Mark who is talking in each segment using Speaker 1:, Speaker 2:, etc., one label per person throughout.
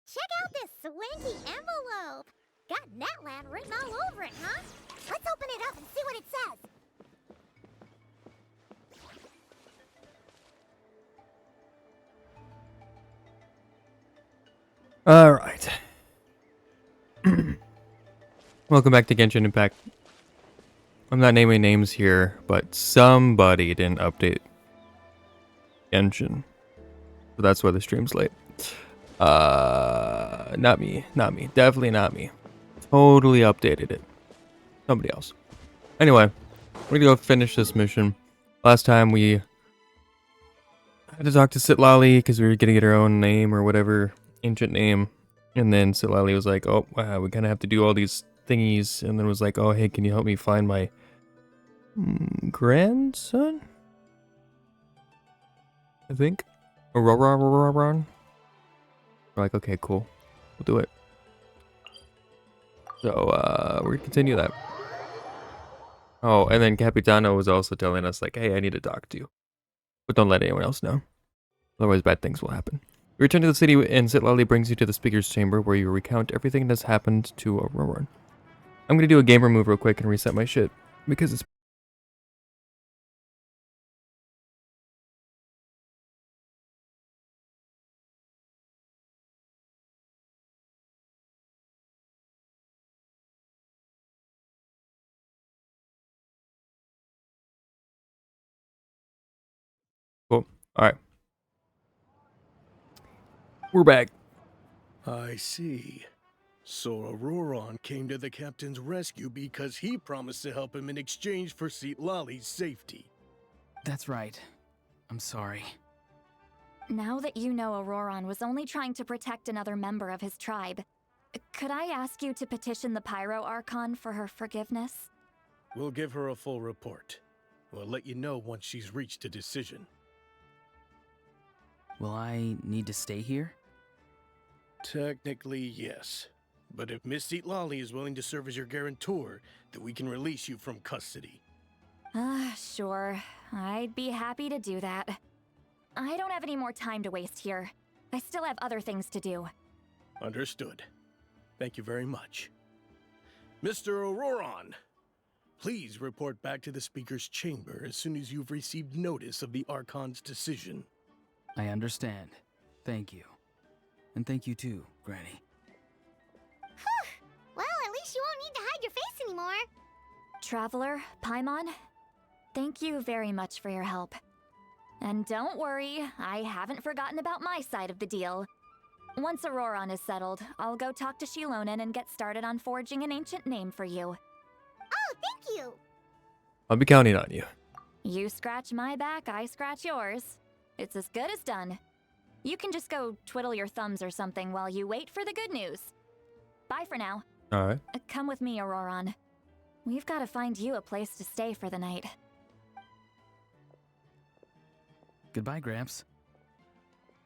Speaker 1: Check out this swanky envelope. Got Natlan written all over it, huh? Let's open it up and see what it says.
Speaker 2: Alright. Welcome back to Genshin Impact. I'm not naming names here, but somebody didn't update Genshin. So that's why the stream's late. Not me. Definitely not me. Totally updated it. Somebody else. Anyway, we're gonna go finish this mission. Last time we had to talk to Citlali because we were gonna get our own name or whatever, ancient name. And then Citlali was like, oh, wow, we kind of have to do all these thingies. And then was like, oh, hey, can you help me find my grandson? I think. Ororon. We're like, okay, cool. We'll do it. So, we're gonna continue that. Oh, and then Capitano was also telling us, like, hey, I need to talk to you. But don't let anyone else know. Otherwise, bad things will happen. You return to the city, and Citlali brings you to the speaker's chamber, where you recount everything that's happened to Ororon. I'm gonna do a gamer move real quick and reset my shit, because it's... Cool. Alright. We're back.
Speaker 3: I see. So Ororon came to the captain's rescue because he promised to help him in exchange for Citlali's safety.
Speaker 4: That's right. I'm sorry.
Speaker 5: Now that you know Ororon was only trying to protect another member of his tribe, could I ask you to petition the Pyro Archon for her forgiveness?
Speaker 3: We'll give her a full report. We'll let you know once she's reached a decision.
Speaker 4: Will I need to stay here?
Speaker 3: Technically, yes. But if Miss Citlali is willing to serve as your guarantor, then we can release you from custody.
Speaker 5: Sure. I'd be happy to do that. I don't have any more time to waste here. I still have other things to do.
Speaker 3: Understood. Thank you very much. Mr. Ororon, please report back to the speaker's chamber as soon as you've received notice of the Archon's decision.
Speaker 4: I understand. Thank you. And thank you too, Granny.
Speaker 1: Well, at least you won't need to hide your face anymore.
Speaker 5: Traveler, Paimon, thank you very much for your help. And don't worry, I haven't forgotten about my side of the deal. Once Ororon is settled, I'll go talk to Shilonen and get started on forging an ancient name for you.
Speaker 1: Oh, thank you.
Speaker 2: I'll be counting on you.
Speaker 5: You scratch my back, I scratch yours. It's as good as done. You can just go twiddle your thumbs or something while you wait for the good news. Bye for now.
Speaker 2: Alright.
Speaker 5: Come with me, Ororon. We've got to find you a place to stay for the night.
Speaker 4: Goodbye, Gramps.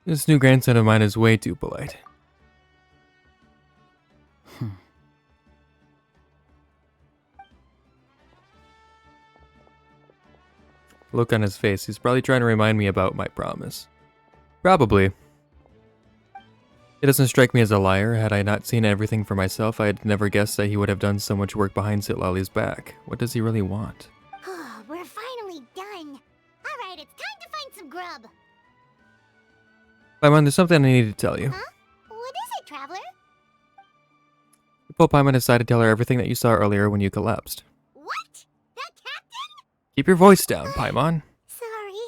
Speaker 2: This new grandson of mine is way too polite. Look on his face. He's probably trying to remind me about my promise. Probably. It doesn't strike me as a liar. Had I not seen everything for myself, I'd never guessed that he would have done so much work behind Citlali's back. What does he really want?
Speaker 1: We're finally done. All right, it's time to find some grub.
Speaker 2: Paimon, there's something I need to tell you.
Speaker 1: Huh? What is it, Traveler?
Speaker 2: Before Paimon decided to tell her everything that you saw earlier when you collapsed.
Speaker 1: What? That captain?
Speaker 2: Keep your voice down, Paimon.
Speaker 1: Sorry.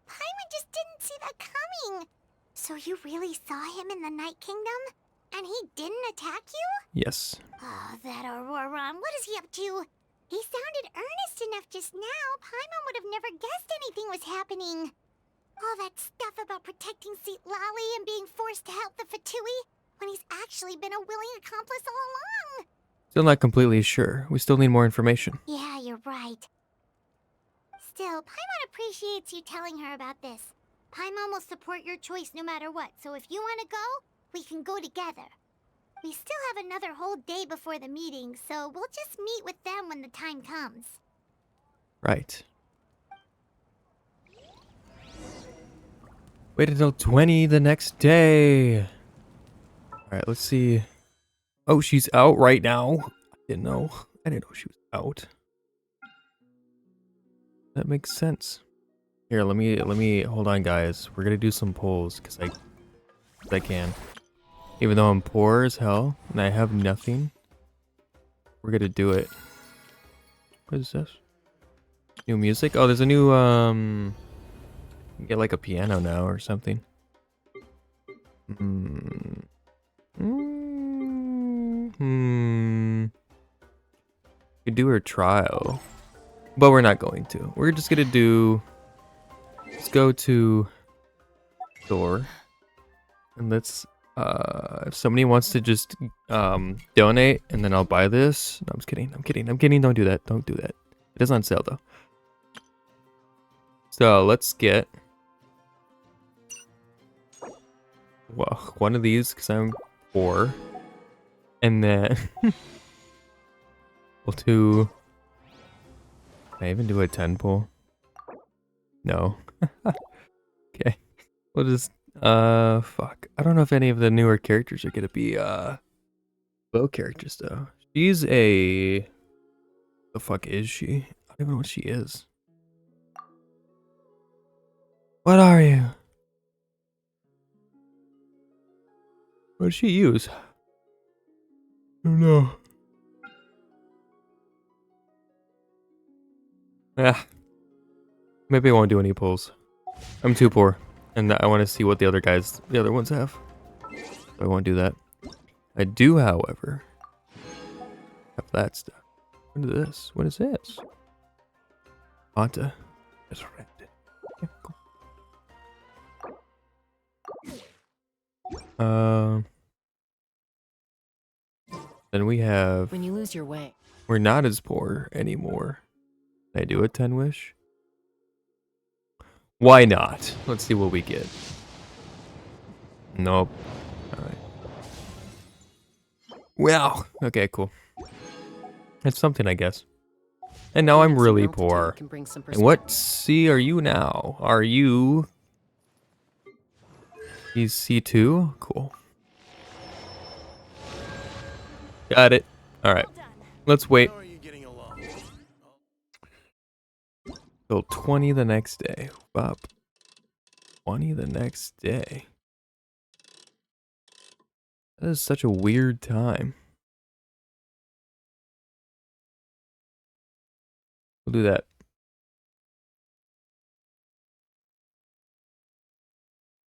Speaker 1: Paimon just didn't see that coming. So you really saw him in the Night Kingdom? And he didn't attack you?
Speaker 2: Yes.
Speaker 1: Oh, that Ororon. What is he up to? He sounded earnest enough just now. Paimon would have never guessed anything was happening. All that stuff about protecting Citlali and being forced to help the Fatui when he's actually been a willing accomplice all along.
Speaker 2: Still not completely sure. We still need more information.
Speaker 1: Yeah, you're right. Still, Paimon appreciates you telling her about this. Paimon will support your choice no matter what, so if you want to go, we can go together. We still have another whole day before the meeting, so we'll just meet with them when the time comes.
Speaker 2: Right. Wait until 20 the next day. Alright, let's see. Oh, she's out right now. I didn't know she was out. That makes sense. Here, let me hold on, guys. We're gonna do some polls because I can. Even though I'm poor as hell and I have nothing, we're gonna do it. What is this? New music? Oh, there's a new you can get like a piano now or something. We could do her trial, but we're not going to. We're just gonna do. Let's go to store, and let's. If somebody wants to just donate, and then I'll buy this. No, I'm just kidding. I'm kidding. Don't do that. Don't do that. It is on sale though. So let's get. Well, one of these because I'm poor, and then we'll do. Can I even do a 10 pull? No. Okay. We'll just fuck. I don't know if any of the newer characters are gonna be bow characters though. She's a the fuck is she? I don't even know what she is. What are you? What does she use? I don't know. Yeah. Maybe I won't do any pulls. I'm too poor. And I want to see what the other ones have. So I won't do that. I do, however, have that stuff. What is this? What is this? Fanta. It's red. Yeah, cool. Then we have.
Speaker 6: When you lose your way.
Speaker 2: We're not as poor anymore. Can I do a 10 wish? Why not? Let's see what we get. Nope. Alright. Wow. Okay, cool. It's something, I guess. And now I'm really poor. And what C are you now? Are you... He's C2? Cool. Got it. Alright. Let's wait.
Speaker 3: How are you getting along?
Speaker 2: Till 20 the next day. Up. 20 the next day. That is such a weird time. We'll do that.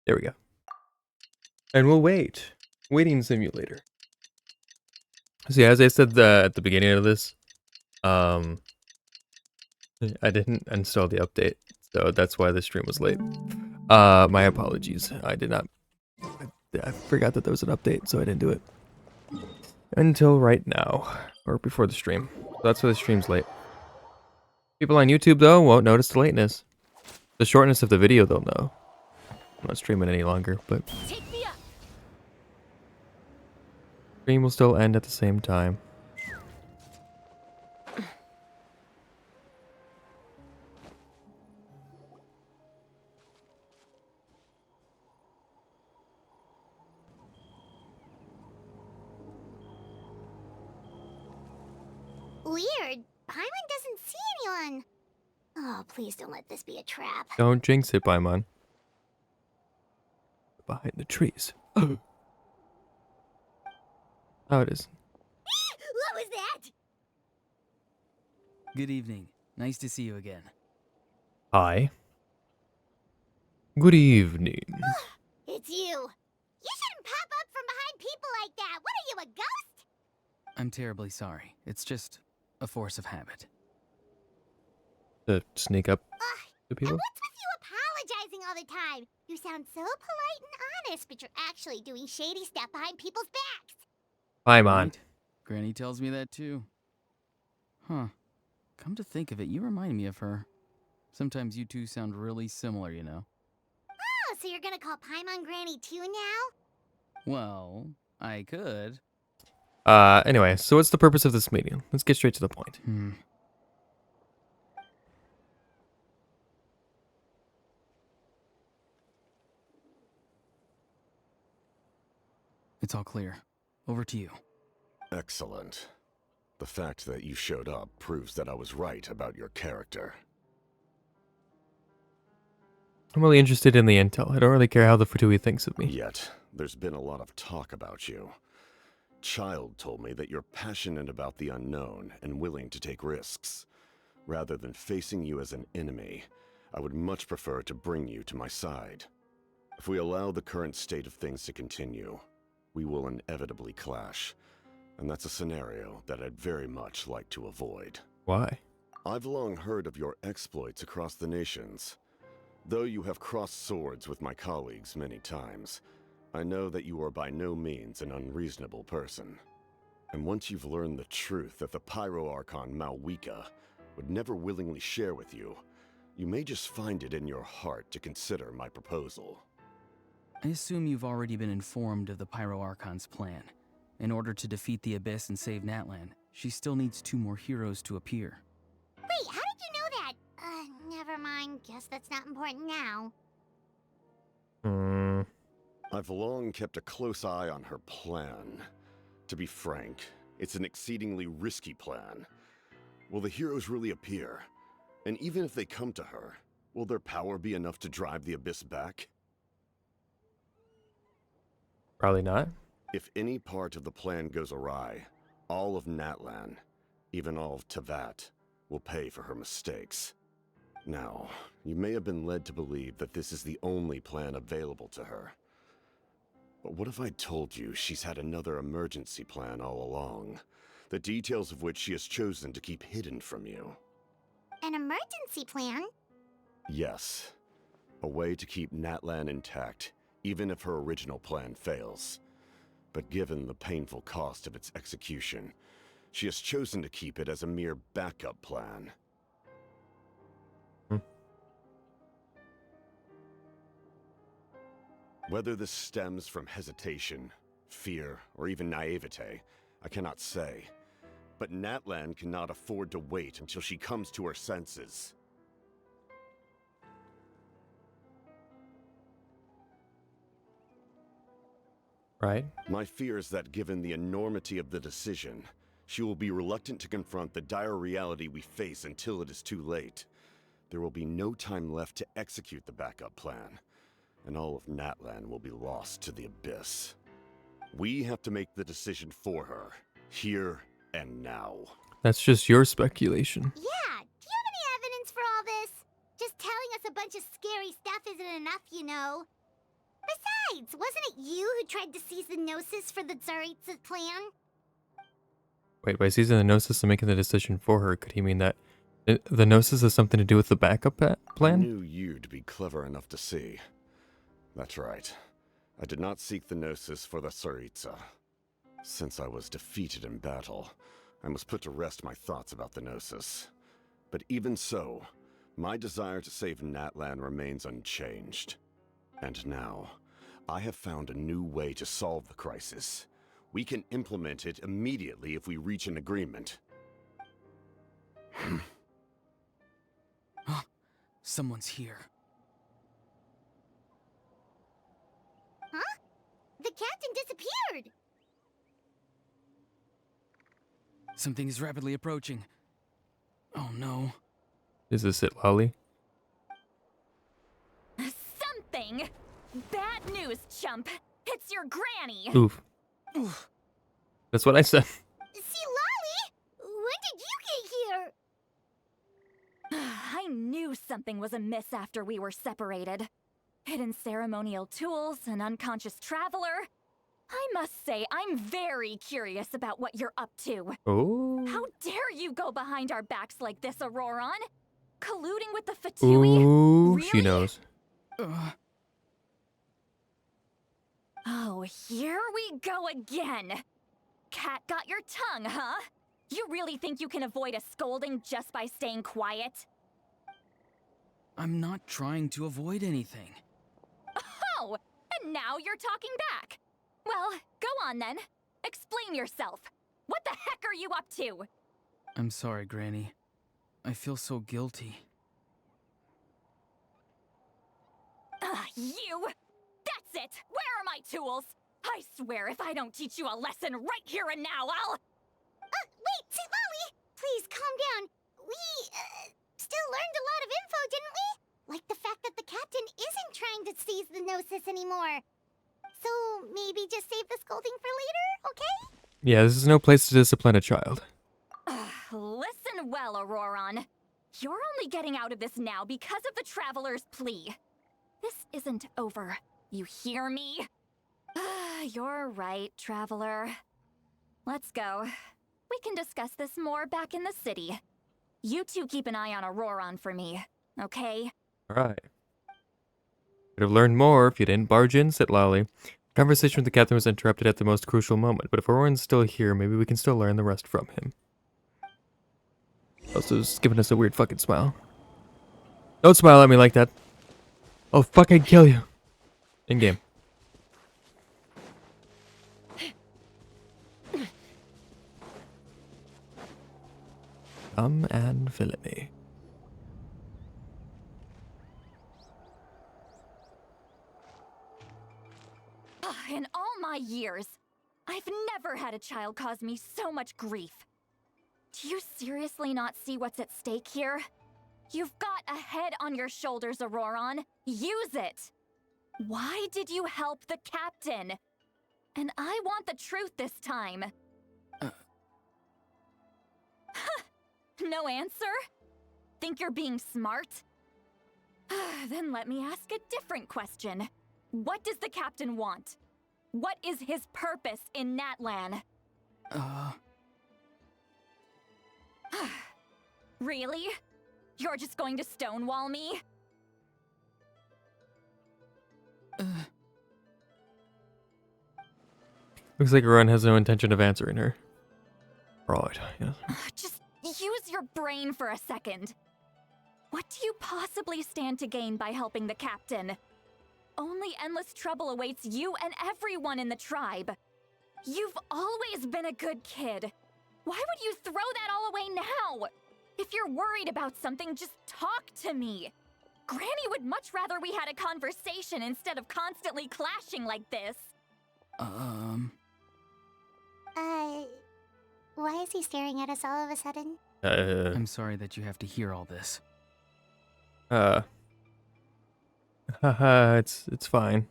Speaker 2: There we go. And we'll wait. Waiting simulator. See, as I said at the beginning of this, I didn't install the update, so that's why the stream was late. My apologies. I did not. I forgot that there was an update, so I didn't do it until right now, or before the stream. So that's why the stream's late. People on YouTube though won't notice the lateness. The shortness of the video they'll know. I'm not streaming any longer, but stream will still end at the same time.
Speaker 1: Weird. Paimon doesn't see anyone. Oh, please don't let this be a trap.
Speaker 2: Don't jinx it, Paimon. Behind the trees. Oh, it is.
Speaker 1: What was that?
Speaker 4: Good evening. Nice to see you again.
Speaker 2: Hi. Good evening.
Speaker 1: It's you. You shouldn't pop up from behind people like that. What are you, a ghost?
Speaker 4: I'm terribly sorry. It's just a force of habit.
Speaker 2: To sneak up to
Speaker 1: And
Speaker 2: people?
Speaker 1: what's with you apologizing all the time? You sound so polite and honest, but you're actually doing shady stuff behind people's backs.
Speaker 2: Paimon.
Speaker 4: Right? Granny tells me that too. Huh. Come to think of it, you remind me of her. Sometimes you two sound really similar, you know.
Speaker 1: Oh, so you're gonna call Paimon Granny too now?
Speaker 4: Well, I could.
Speaker 2: Anyway, so what's the purpose of this meeting? Let's get straight to the point.
Speaker 4: It's all clear. Over to you.
Speaker 6: Excellent. The fact that you showed up proves that I was right about your character.
Speaker 2: I'm really interested in the intel. I don't really care how the Fatui thinks of me.
Speaker 6: Yet, there's been a lot of talk about you. Child told me that you're passionate about the unknown and willing to take risks. Rather than facing you as an enemy, I would much prefer to bring you to my side. If we allow the current state of things to continue, we will inevitably clash. And that's a scenario that I'd very much like to avoid.
Speaker 2: Why?
Speaker 6: I've long heard of your exploits across the nations. Though you have crossed swords with my colleagues many times, I know that you are by no means an unreasonable person. And once you've learned the truth that the Pyro Archon Malwika would never willingly share with you, you may just find it in your heart to consider my proposal.
Speaker 4: I assume you've already been informed of the Pyro Archon's plan. In order to defeat the Abyss and save Natlan, she still needs 2 more heroes to appear.
Speaker 1: Wait, how did you know that? Never mind. Guess that's not important now.
Speaker 6: I've long kept a close eye on her plan. To be frank, it's an exceedingly risky plan. Will the heroes really appear? And even if they come to her, will their power be enough to drive the Abyss back?
Speaker 2: Probably not.
Speaker 6: If any part of the plan goes awry, all of Natlan, even all of Tevat, will pay for her mistakes. Now, you may have been led to believe that this is the only plan available to her. But what if I told you she's had another emergency plan all along, the details of which she has chosen to keep hidden from you?
Speaker 1: An emergency plan?
Speaker 6: Yes. A way to keep Natlan intact, even if her original plan fails. But given the painful cost of its execution, she has chosen to keep it as a mere backup plan. Whether this stems from hesitation, fear, or even naivete, I cannot say. But Natlan cannot afford to wait until she comes to her senses.
Speaker 2: Right?
Speaker 6: My fear is that given the enormity of the decision, she will be reluctant to confront the dire reality we face until it is too late. There will be no time left to execute the backup plan, and all of Natlan will be lost to the Abyss. We have to make the decision for her, here and now.
Speaker 2: That's just your speculation.
Speaker 1: Yeah, do you have any evidence for all this? Just telling us a bunch of scary stuff isn't enough, you know. Besides, wasn't it you who tried to seize the Gnosis for the Tsaritsa plan?
Speaker 2: Wait, by seizing the Gnosis and making the decision for her, could he mean that the Gnosis has something to do with the backup
Speaker 6: I
Speaker 2: plan?
Speaker 6: knew you to be clever enough to see. That's right. I did not seek the Gnosis for the Tsaritsa. Since I was defeated in battle, I must put to rest my thoughts about the Gnosis. But even so, my desire to save Natlan remains unchanged. And now, I have found a new way to solve the crisis. We can implement it immediately if we reach an agreement.
Speaker 4: Someone's here.
Speaker 1: Huh? The captain disappeared!
Speaker 4: Something is rapidly approaching. Oh no.
Speaker 2: Is this Citlali?
Speaker 5: Something! Bad news, chump! It's your granny!
Speaker 2: Oof. That's what I said.
Speaker 1: Citlali! When did you get here?
Speaker 5: I knew something was amiss after we were separated. Hidden ceremonial tools, an unconscious traveler. I must say, I'm very curious about what you're up to.
Speaker 2: Oh.
Speaker 5: How dare you go behind our backs like this, Ororon? Colluding with the Fatui?
Speaker 2: Ooh,
Speaker 5: Really?
Speaker 2: she knows.
Speaker 5: Oh, here we go again. Cat got your tongue, huh? You really think you can avoid a scolding just by staying quiet?
Speaker 4: I'm not trying to avoid anything.
Speaker 5: Oh, and now you're talking back. Well, go on then. Explain yourself. What the heck are you up to?
Speaker 4: I'm sorry, Granny. I feel so guilty.
Speaker 5: You! That's it! Where are my tools? I swear if I don't teach you a lesson right here and now, I'll...
Speaker 1: Wait, Citlali! Please, calm down. We, still learned a lot of info, didn't we? Like the fact that the captain isn't trying to seize the Gnosis anymore. So, maybe just save the scolding for later, okay?
Speaker 2: Yeah, this is no place to discipline a child.
Speaker 5: Listen well, Ororon. You're only getting out of this now because of the Traveler's plea. This isn't over. You hear me? You're right, Traveler. Let's go. We can discuss this more back in the city. You two keep an eye on Ororon for me, okay?
Speaker 2: Alright. Could have learned more if you didn't barge in, Citlali. Conversation with the captain was interrupted at the most crucial moment, but if Ororon's still here, maybe we can still learn the rest from him. Also, just giving us a weird fucking smile. Don't smile at me like that. I'll fucking kill you. In game. Come and fillet me.
Speaker 5: In all my years, I've never had a child cause me so much grief. Do you seriously not see what's at stake here? You've got a head on your shoulders, Ororon. Use it! Why did you help the captain? And I want the truth this time. No answer? Think you're being smart? Then let me ask a different question. What does the captain want? What is his purpose in Natlan? Really? You're just going to stonewall me?
Speaker 2: Looks like Ororon has no intention of answering her. Right, yes.
Speaker 5: Just use your brain for a second. What do you possibly stand to gain by helping the captain? Only endless trouble awaits you and everyone in the tribe. You've always been a good kid. Why would you throw that all away now? If you're worried about something, just talk to me. Granny would much rather we had a conversation instead of constantly clashing like this.
Speaker 1: Why is he staring at us all of a sudden?
Speaker 4: I'm sorry that you have to hear all this.
Speaker 2: Haha, it's fine.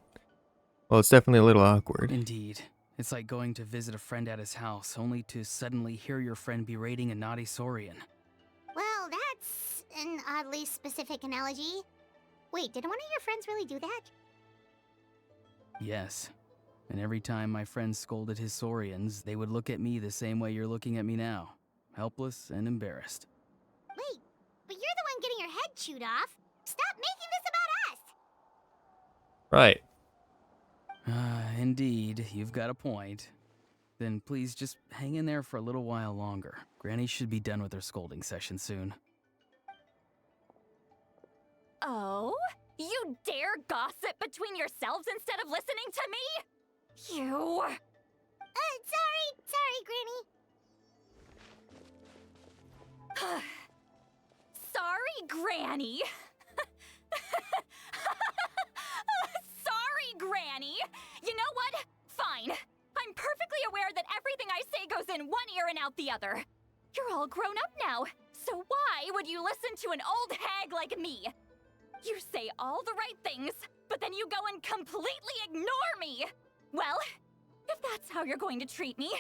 Speaker 2: Well, it's definitely a little awkward.
Speaker 4: Indeed. It's like going to visit a friend at his house, only to suddenly hear your friend berating a naughty Saurian.
Speaker 1: Well, that's an oddly specific analogy. Wait, did one of your friends really do that?
Speaker 4: Yes. And every time my friend scolded his Saurians, they would look at me the same way you're looking at me now. Helpless and embarrassed.
Speaker 1: Wait, but you're the one getting your head chewed off. Stop making this about us!
Speaker 2: Right.
Speaker 4: Indeed, you've got a point. Then please just hang in there for a little while longer. Granny should be done with her scolding session soon.
Speaker 5: Oh? You dare gossip between yourselves instead of listening to me? You...
Speaker 1: Sorry, Granny.
Speaker 5: Sorry, Granny. Sorry, Granny. You know what? Fine. I'm perfectly aware that everything I say goes in one ear and out the other. You're all grown up now, so why would you listen to an old hag like me? You say all the right things, but then you go and completely ignore me. Well, if that's how you're going to treat me,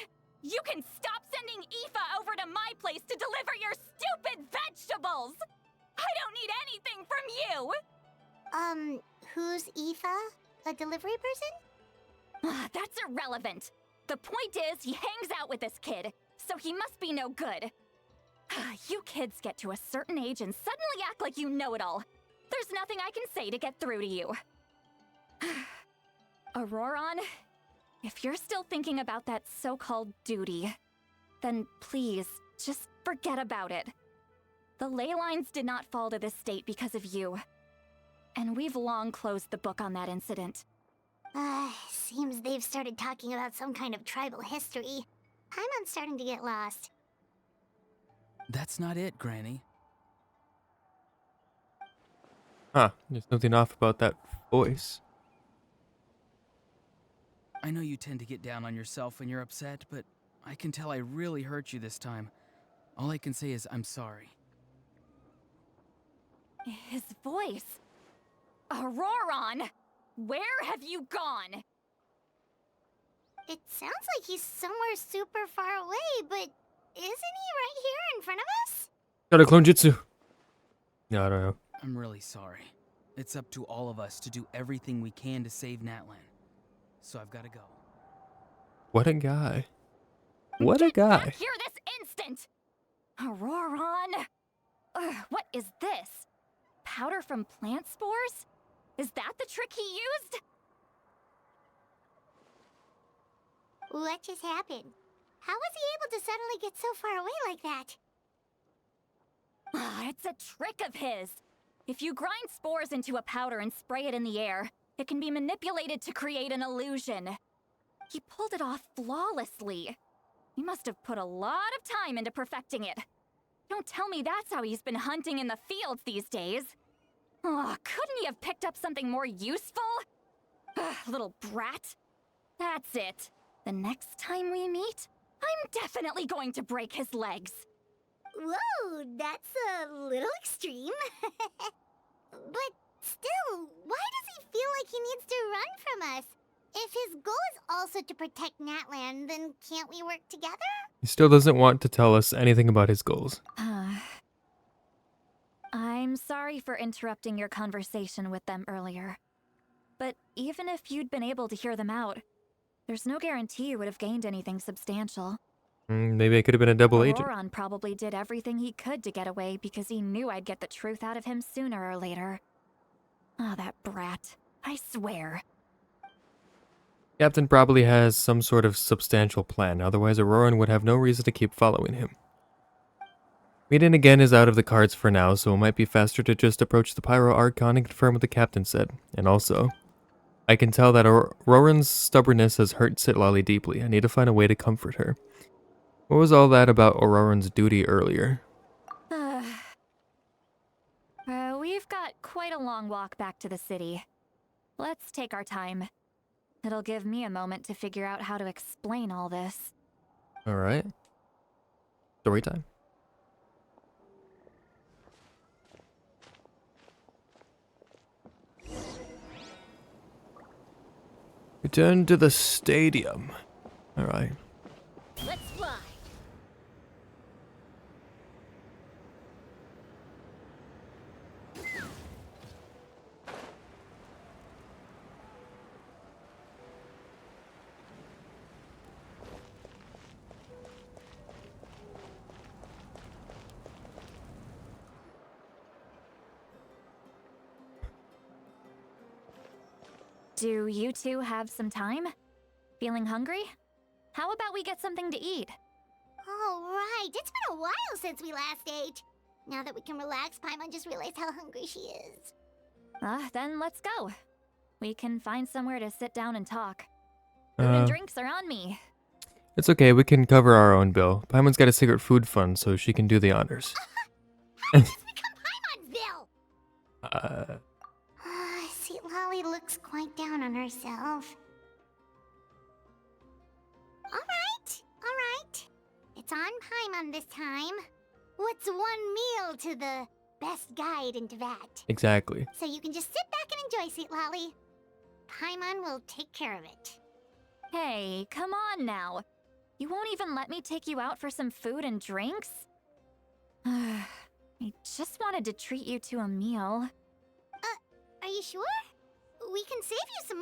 Speaker 5: you can stop sending Aoife over to my place to deliver your stupid vegetables! I don't need anything from you!
Speaker 1: Who's Aoife? A delivery person?
Speaker 5: That's irrelevant. The point is, he hangs out with this kid, so he must be no good. You kids get to a certain age and suddenly act like you know it all. There's nothing I can say to get through to you. Ororon, if you're still thinking about that so-called duty, then please, just forget about it. The ley lines did not fall to this state because of you. And we've long closed the book on that incident.
Speaker 1: Seems they've started talking about some kind of tribal history. I'm starting to get lost.
Speaker 4: That's not it, Granny.
Speaker 2: Huh, there's something off about that voice.
Speaker 4: I know you tend to get down on yourself when you're upset, but I can tell I really hurt you this time. All I can say is I'm sorry.
Speaker 5: His voice. Ororon! Where have you gone?
Speaker 1: It sounds like he's somewhere super far away, but isn't he right here in front of us?
Speaker 2: Got a clone jutsu. Yeah, I don't know.
Speaker 4: I'm really sorry. It's up to all of us to do everything we can to save Natlan. So I've got to go.
Speaker 2: What a guy. What a guy.
Speaker 5: Back here this instant! Ororon! What is this? Powder from plant spores? Is that the trick he used?
Speaker 1: What just happened? How was he able to suddenly get so far away like that?
Speaker 5: It's a trick of his. If you grind spores into a powder and spray it in the air, it can be manipulated to create an illusion. He pulled it off flawlessly. He must have put a lot of time into perfecting it. Don't tell me that's how he's been hunting in the fields these days. Oh, couldn't he have picked up something more useful? Little brat. That's it. The next time we meet, I'm definitely going to break his legs.
Speaker 1: Whoa, that's a little extreme. But still, why does he feel like he needs to run from us? If his goal is also to protect Natlan, then can't we work together?
Speaker 2: He still doesn't want to tell us anything about his goals.
Speaker 5: I'm sorry for interrupting your conversation with them earlier. But even if you'd been able to hear them out, there's no guarantee you would have gained anything substantial.
Speaker 2: Maybe I could have been a double agent.
Speaker 5: Ororon probably did everything he could to get away because he knew I'd get the truth out of him sooner or later. Ah, that brat. I swear.
Speaker 2: Captain probably has some sort of substantial plan, otherwise Ororon would have no reason to keep following him. Meeting again is out of the cards for now, so it might be faster to just approach the Pyro Archon and confirm what the captain said. And also, I can tell that Ororon's stubbornness has hurt Citlali deeply. I need to find a way to comfort her. What was all that about Ororon's duty earlier?
Speaker 5: We've got quite a long walk back to the city. Let's take our time. It'll give me a moment to figure out how to explain all this.
Speaker 2: Alright. Story time. Return to the stadium. Alright.
Speaker 5: Let's fly! Do you two have some time? Feeling hungry? How about we get something to eat?
Speaker 1: Oh, right. It's been a while since we last ate. Now that we can relax, Paimon just realized how hungry she is.
Speaker 5: Then let's go. We can find somewhere to sit down and talk. Food and drinks are on me.
Speaker 2: It's okay, we can cover our own bill. Paimon's got a secret food fund, so she can do the honors.
Speaker 1: How did this become Paimon's bill? Citlali looks quite down on herself. Alright. It's on Paimon this time. What's one meal to the best guide into that?
Speaker 2: Exactly.
Speaker 1: So you can just sit back and enjoy, Citlali. Paimon will take care of it.
Speaker 5: Hey, come on now. You won't even let me take you out for some food and drinks? I just wanted to treat you to a meal.
Speaker 1: Are you sure? We can save you some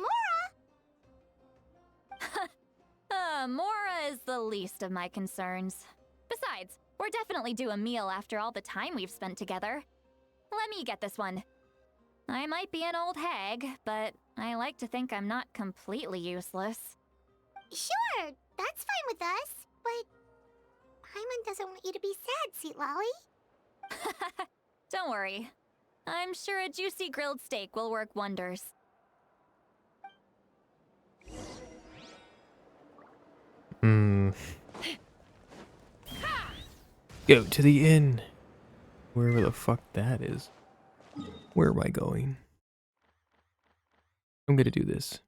Speaker 1: Mora.
Speaker 5: Mora is the least of my concerns. Besides, we're definitely due a meal after all the time we've spent together. Let me get this one. I might be an old hag, but I like to think I'm not completely useless.
Speaker 1: Sure, that's fine with us, but Paimon doesn't want you to be sad, Citlali.
Speaker 5: Don't worry. I'm sure a juicy grilled steak will work wonders.
Speaker 2: Go to the inn. Wherever the fuck that is. Where am I going? I'm gonna do this.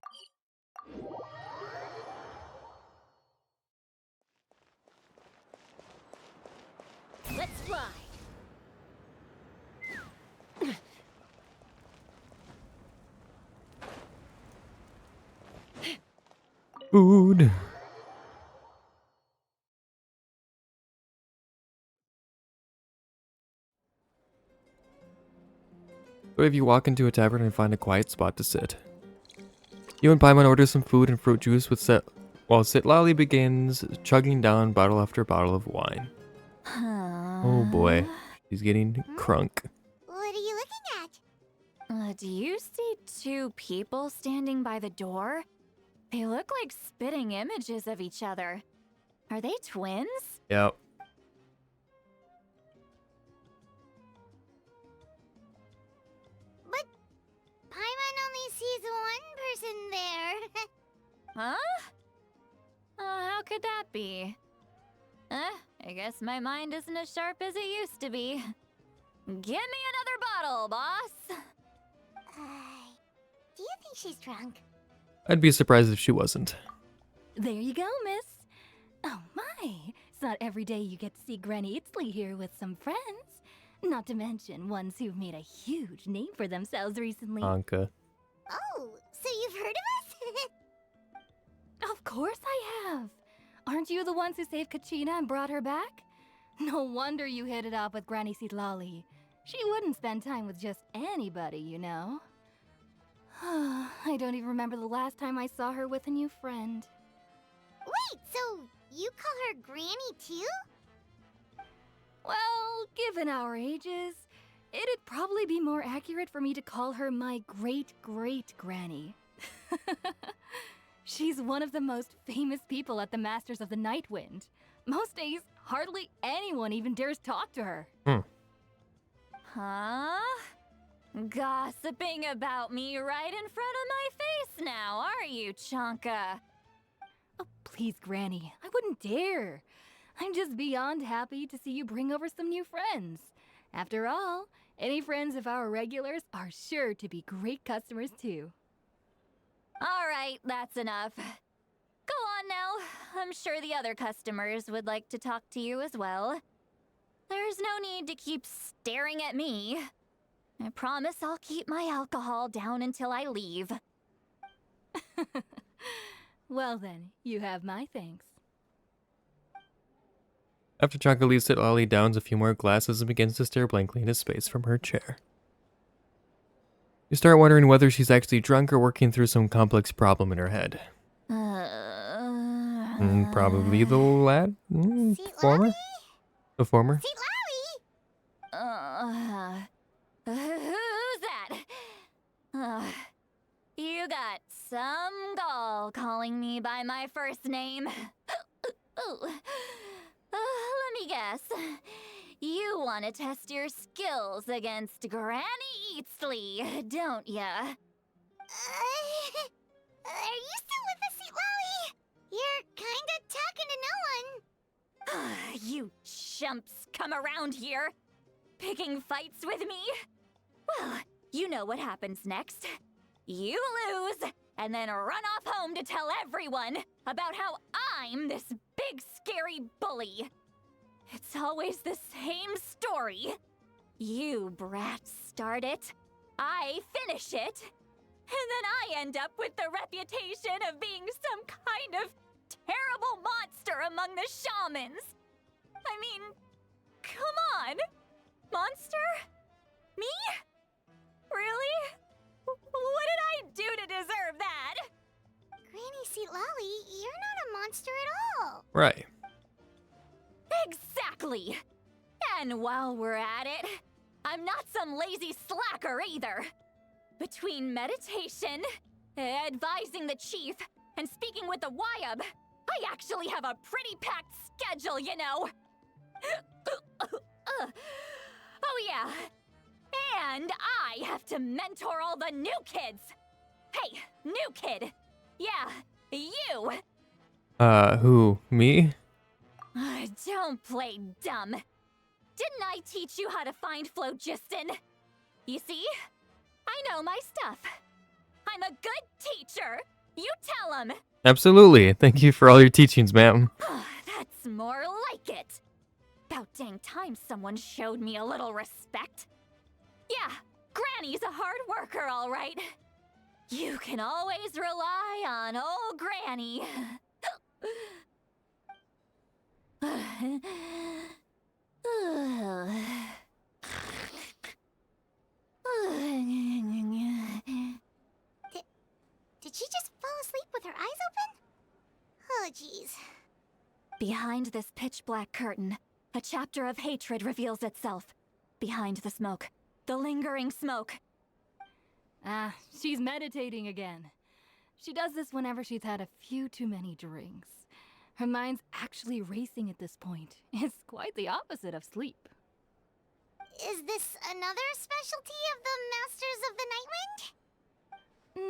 Speaker 2: Food. What if you walk into a tavern and find a quiet spot to sit? You and Paimon order some food and fruit juice while Citlali begins chugging down bottle after bottle of wine. Oh boy, she's getting crunk.
Speaker 1: What are you looking at?
Speaker 5: Do you see two people standing by the door? They look like spitting images of each other. Are they twins?
Speaker 2: Yep.
Speaker 1: But Paimon only sees one person there.
Speaker 5: Huh? How could that be? I guess my mind isn't as sharp as it used to be. Give me another bottle, boss!
Speaker 1: Do you think she's drunk?
Speaker 2: I'd be surprised if she wasn't.
Speaker 7: There you go, miss. Oh my, it's not every day you get to see Granny Itzley here with some friends. Not to mention ones who've made a huge name for themselves recently.
Speaker 2: Anka.
Speaker 1: Oh, so you've heard of us?
Speaker 7: Of course I have. Aren't you the ones who saved Kachina and brought her back? No wonder you hit it off with Granny Citlali. She wouldn't spend time with just anybody, you know. I don't even remember the last time I saw her with a new friend.
Speaker 1: Wait, so you call her Granny too?
Speaker 7: Well, given our ages, it'd probably be more accurate for me to call her my great-great-granny. She's one of the most famous people at the Masters of the Nightwind. Most days, hardly anyone even dares talk to her.
Speaker 5: Huh? Gossiping about me right in front of my face now, are you, Chonka?
Speaker 7: Oh, please, Granny, I wouldn't dare. I'm just beyond happy to see you bring over some new friends. After all, any friends of our regulars are sure to be great customers too.
Speaker 5: All right, that's enough. Go on now. I'm sure the other customers would like to talk to you as well. There's no need to keep staring at me. I promise I'll keep my alcohol down until I leave.
Speaker 7: Well then, you have my thanks.
Speaker 2: After Chonka leaves it, Lolly downs a few more glasses and begins to stare blankly into space from her chair. You start wondering whether she's actually drunk or working through some complex problem in her head. Probably the former?
Speaker 1: Citlali?
Speaker 2: The former?
Speaker 1: Citlali!
Speaker 5: Who's that? You got some gall calling me by my first name. Let me guess. You want to test your skills against Granny Eatsley, don't ya?
Speaker 1: Are you still with us, Citlali? You're kinda talking to no one.
Speaker 5: You chumps come around here, picking fights with me? Well, you know what happens next. You lose, and then run off home to tell everyone about how I'm this big scary bully. It's always the same story. You brats start it, I finish it, and then I end up with the reputation of being some kind of terrible monster among the shamans. I mean, come on. Monster? Me? Really? What did I do to deserve that?
Speaker 1: Granny Citlali, you're not a monster at all.
Speaker 2: Right.
Speaker 5: Exactly. And while we're at it, I'm not some lazy slacker either. Between meditation, advising the chief, and speaking with the Wyab, I actually have a pretty packed schedule, you know. Oh yeah. And I have to mentor all the new kids. Hey, new kid. Yeah, you.
Speaker 2: Who? Me?
Speaker 5: Don't play dumb. Didn't I teach you how to find phlogiston? You see? I know my stuff. I'm a good teacher. You tell him.
Speaker 2: Absolutely. Thank you for all your teachings, ma'am.
Speaker 5: That's more like it. About dang time someone showed me a little respect. Yeah, Granny's a hard worker, all right. You can always rely on old Granny.
Speaker 1: Did she just fall asleep with her eyes open? Oh, jeez.
Speaker 5: Behind this pitch-black curtain, a chapter of hatred reveals itself. Behind the smoke, the lingering smoke.
Speaker 7: Ah, she's meditating again. She does this whenever she's had a few too many drinks. Her mind's actually racing at this point. It's quite the opposite of sleep.
Speaker 1: Is this another specialty of the Masters of the Nightwind?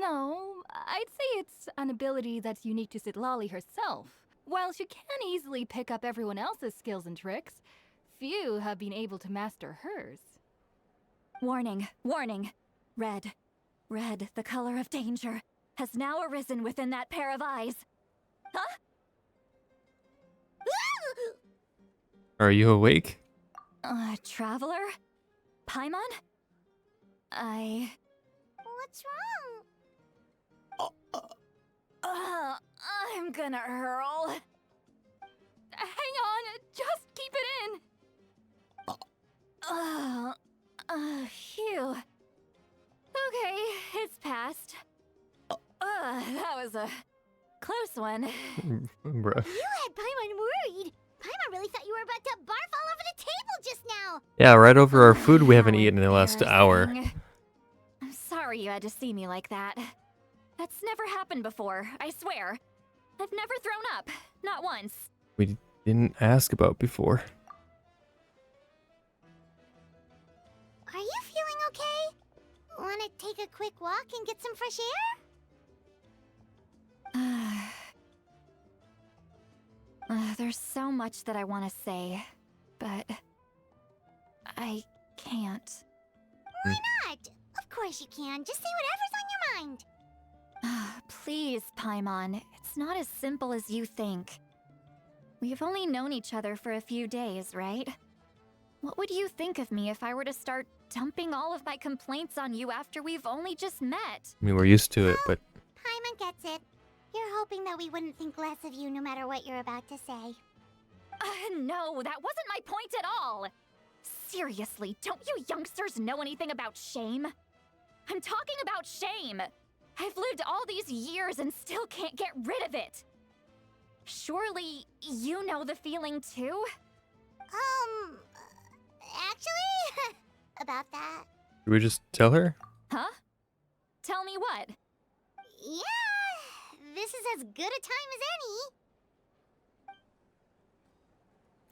Speaker 7: No, I'd say it's an ability that's unique to Citlali herself. While she can easily pick up everyone else's skills and tricks, few have been able to master hers.
Speaker 5: Warning, warning. Red, red, the color of danger, has now arisen within that pair of eyes. Huh?
Speaker 2: Are you awake?
Speaker 5: Traveler? Paimon?
Speaker 1: What's wrong?
Speaker 5: I'm gonna hurl.
Speaker 7: Hang on, just keep it in.
Speaker 5: Phew. Okay, it's passed. That was a close one.
Speaker 2: Bruh.
Speaker 1: You had Paimon worried. Paimon really thought you were about to barf all over the table just now.
Speaker 2: Yeah, right over our food we haven't
Speaker 5: How
Speaker 2: eaten in the last hour.
Speaker 5: embarrassing. I'm sorry you had to see me like that. That's never happened before, I swear. I've never thrown up, not once.
Speaker 2: We didn't ask about before.
Speaker 1: Are you feeling okay? Want to take a quick walk and get some fresh air?
Speaker 5: There's so much that I want to say, but I can't.
Speaker 1: Why not? Of course you can. Just say whatever's on your mind.
Speaker 5: Please, Paimon, it's not as simple as you think. We've only known each other for a few days, right? What would you think of me if I were to start dumping all of my complaints on you after we've only just met?
Speaker 2: I mean, we're used to it, but
Speaker 1: Paimon gets it. You're hoping that we wouldn't think less of you no matter what you're about to say.
Speaker 5: No, that wasn't my point at all! Seriously, don't you youngsters know anything about shame? I'm talking about shame! I've lived all these years and still can't get rid of it! Surely, you know the feeling too?
Speaker 1: Actually, about that.
Speaker 2: should we just tell her?
Speaker 5: Huh? Tell me what?
Speaker 1: Yeah, this is as good a time as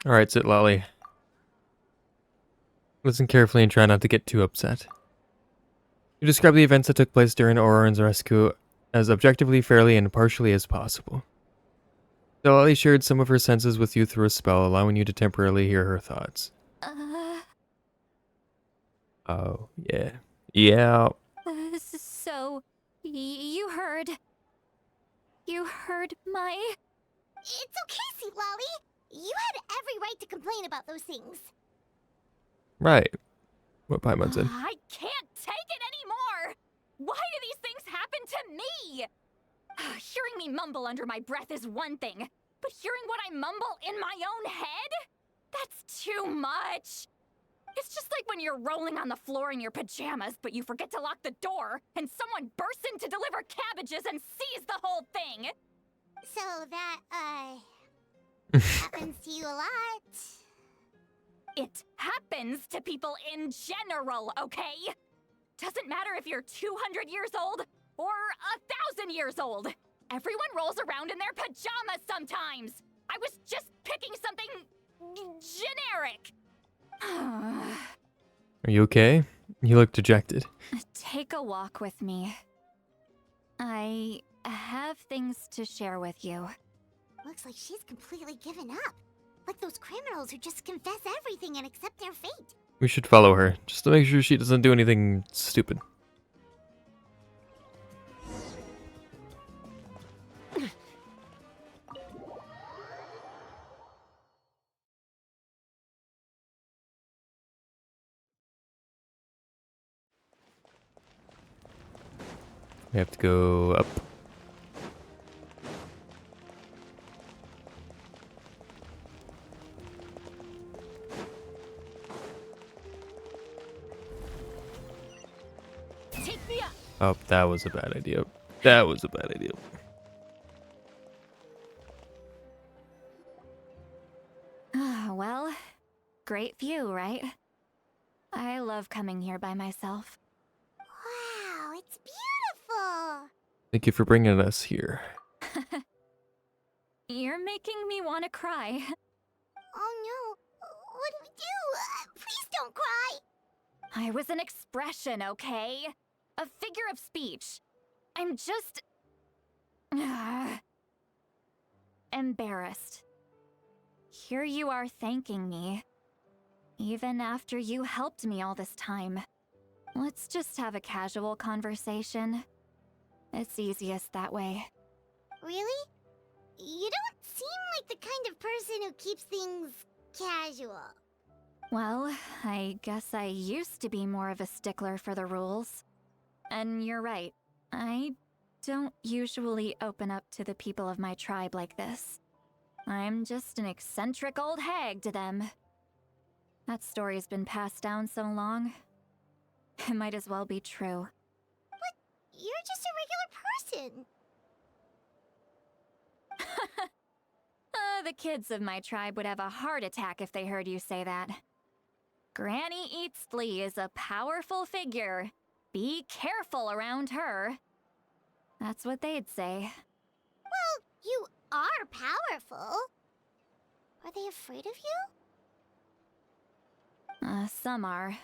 Speaker 1: any.
Speaker 2: Alright, Citlali. Listen carefully and try not to get too upset. You describe the events that took place during Ororon's rescue as objectively, fairly, and impartially as possible. Citlali shared some of her senses with you through a spell, allowing you to temporarily hear her thoughts. Oh, yeah. Yeah.
Speaker 5: So, you heard... You heard my...
Speaker 1: It's okay, Citlali. You had every right to complain about those things.
Speaker 2: Right. What Paimon said.
Speaker 5: I can't take it anymore! Why do these things happen to me? Hearing me mumble under my breath is one thing, but hearing what I mumble in my own head? That's too much! It's just like when you're rolling on the floor in your pajamas, but you forget to lock the door, and someone bursts in to deliver cabbages and sees the whole thing!
Speaker 1: So that, happens to you a lot.
Speaker 5: It happens to people in general, okay? Doesn't matter if you're 200 years old or 1,000 years old. Everyone rolls around in their pajamas sometimes. I was just picking something generic.
Speaker 2: Are you okay? You look dejected.
Speaker 5: Take a walk with me. I have things to share with you.
Speaker 1: Looks like she's completely given up. Like those criminals who just confess everything and accept their fate.
Speaker 2: We should follow her, just to make sure she doesn't do anything stupid. We have to go up.
Speaker 5: Take me up.
Speaker 2: Oh, that was a bad idea. That was a bad idea.
Speaker 5: Well, great view, right? I love coming here by myself.
Speaker 1: Wow, it's beautiful.
Speaker 2: Thank you for bringing us here.
Speaker 5: You're making me want to cry.
Speaker 1: Oh no, what do we do? Please don't cry.
Speaker 5: I was an expression, okay? A figure of speech. I'm just... embarrassed. Here you are thanking me. Even after you helped me all this time. Let's just have a casual conversation. It's easiest that way.
Speaker 1: Really? You don't seem like the kind of person who keeps things casual.
Speaker 5: Well, I guess I used to be more of a stickler for the rules. And you're right, I don't usually open up to the people of my tribe like this. I'm just an eccentric old hag to them. That story's been passed down so long, it might as well be true.
Speaker 1: You're just a regular person.
Speaker 5: The kids of my tribe would have a heart attack if they heard you say that. Granny Eastly is a powerful figure. Be careful around her. That's what they'd say.
Speaker 1: Well, you are powerful. Are they afraid of you?
Speaker 5: Some are.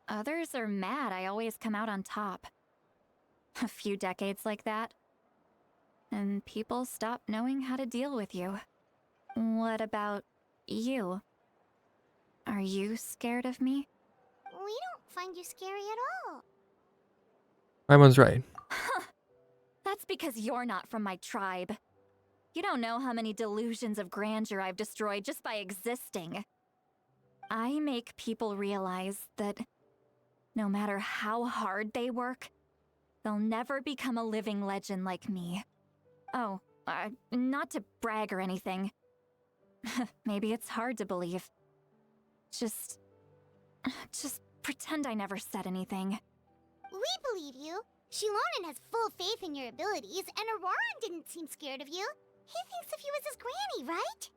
Speaker 5: Others are mad I always come out on top. A few decades like that, and people stop knowing how to deal with you. What about you? Are you scared of me?
Speaker 1: We don't find you scary at all.
Speaker 2: Raimon's right.
Speaker 5: That's because you're not from my tribe. You don't know how many delusions of grandeur I've destroyed just by existing. I make people realize that no matter how hard they work, they'll never become a living legend like me. Oh, not to brag or anything. Maybe it's hard to believe. Just pretend I never said anything.
Speaker 1: We believe you. Shilonen has full faith in your abilities, and Ororon didn't seem scared of you. He thinks of you as his granny, right?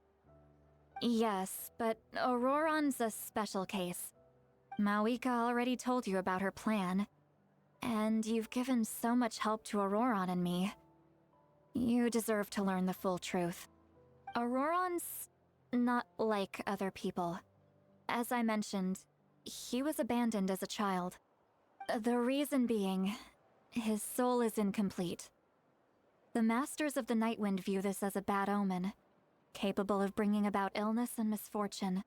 Speaker 5: Yes, but Ororon's a special case. Mawika already told you about her plan. And you've given so much help to Ororon and me. You deserve to learn the full truth. Ororon's not like other people. As I mentioned, he was abandoned as a child. The reason being, his soul is incomplete. The Masters of the Nightwind view this as a bad omen, capable of bringing about illness and misfortune.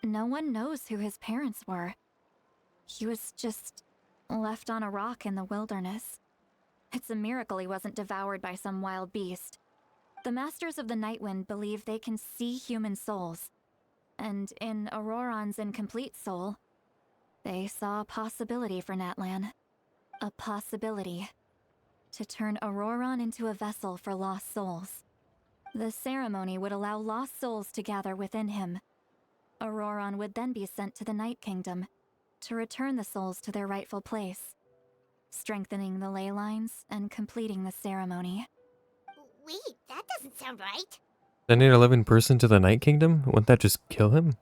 Speaker 5: No one knows who his parents were. He was just left on a rock in the wilderness. It's a miracle he wasn't devoured by some wild beast. The Masters of the Nightwind believe they can see human souls. And in Ororon's incomplete soul, they saw a possibility for Natlan. A possibility to turn Ororon into a vessel for lost souls. The ceremony would allow lost souls to gather within him. Ororon would then be sent to the Night Kingdom to return the souls to their rightful place, strengthening the ley lines and completing the ceremony.
Speaker 1: Wait, that doesn't sound right.
Speaker 2: Send an 11 person to the Night Kingdom? Wouldn't that just kill him?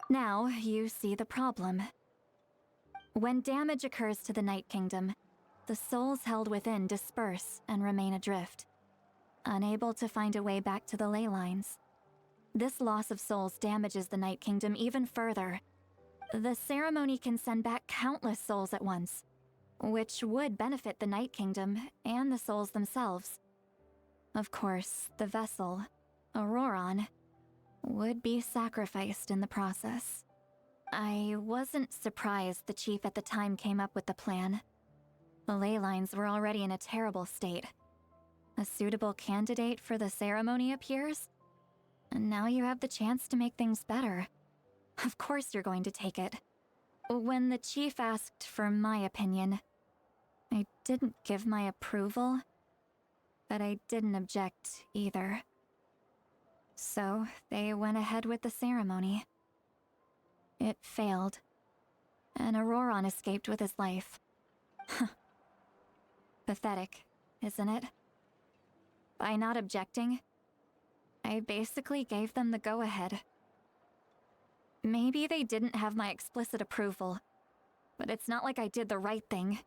Speaker 5: Now you see the problem. When damage occurs to the Night Kingdom, the souls held within disperse and remain adrift, unable to find a way back to the ley lines. This loss of souls damages the Night Kingdom even further. The ceremony can send back countless souls at once, which would benefit the Night Kingdom and the souls themselves. Of course, the vessel, Ororon, would be sacrificed in the process. I wasn't surprised the chief at the time came up with the plan. The ley lines were already in a terrible state. A suitable candidate for the ceremony appears, and now you have the chance to make things better. Of course you're going to take it. When the chief asked for my opinion, I didn't give my approval, but I didn't object either. So they went ahead with the ceremony. It failed, and Ororon escaped with his life. Pathetic, isn't it? By not objecting, I basically gave them the go-ahead. Maybe they didn't have my explicit approval, but it's not like I did the right thing.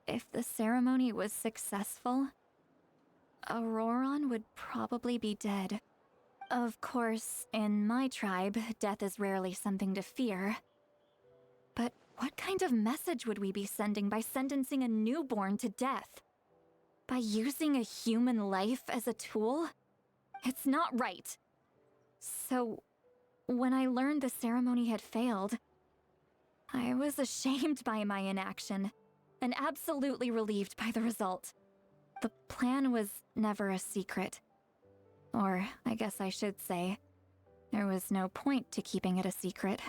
Speaker 5: If the ceremony was successful, Ororon would probably be dead. Of course, in my tribe, death is rarely something to fear. But what kind of message would we be sending by sentencing a newborn to death? By using a human life as a tool? It's not right. So, when I learned the ceremony had failed, I was ashamed by my inaction, and absolutely relieved by the result. The plan was never a secret. Or, I guess I should say, there was no point to keeping it a secret.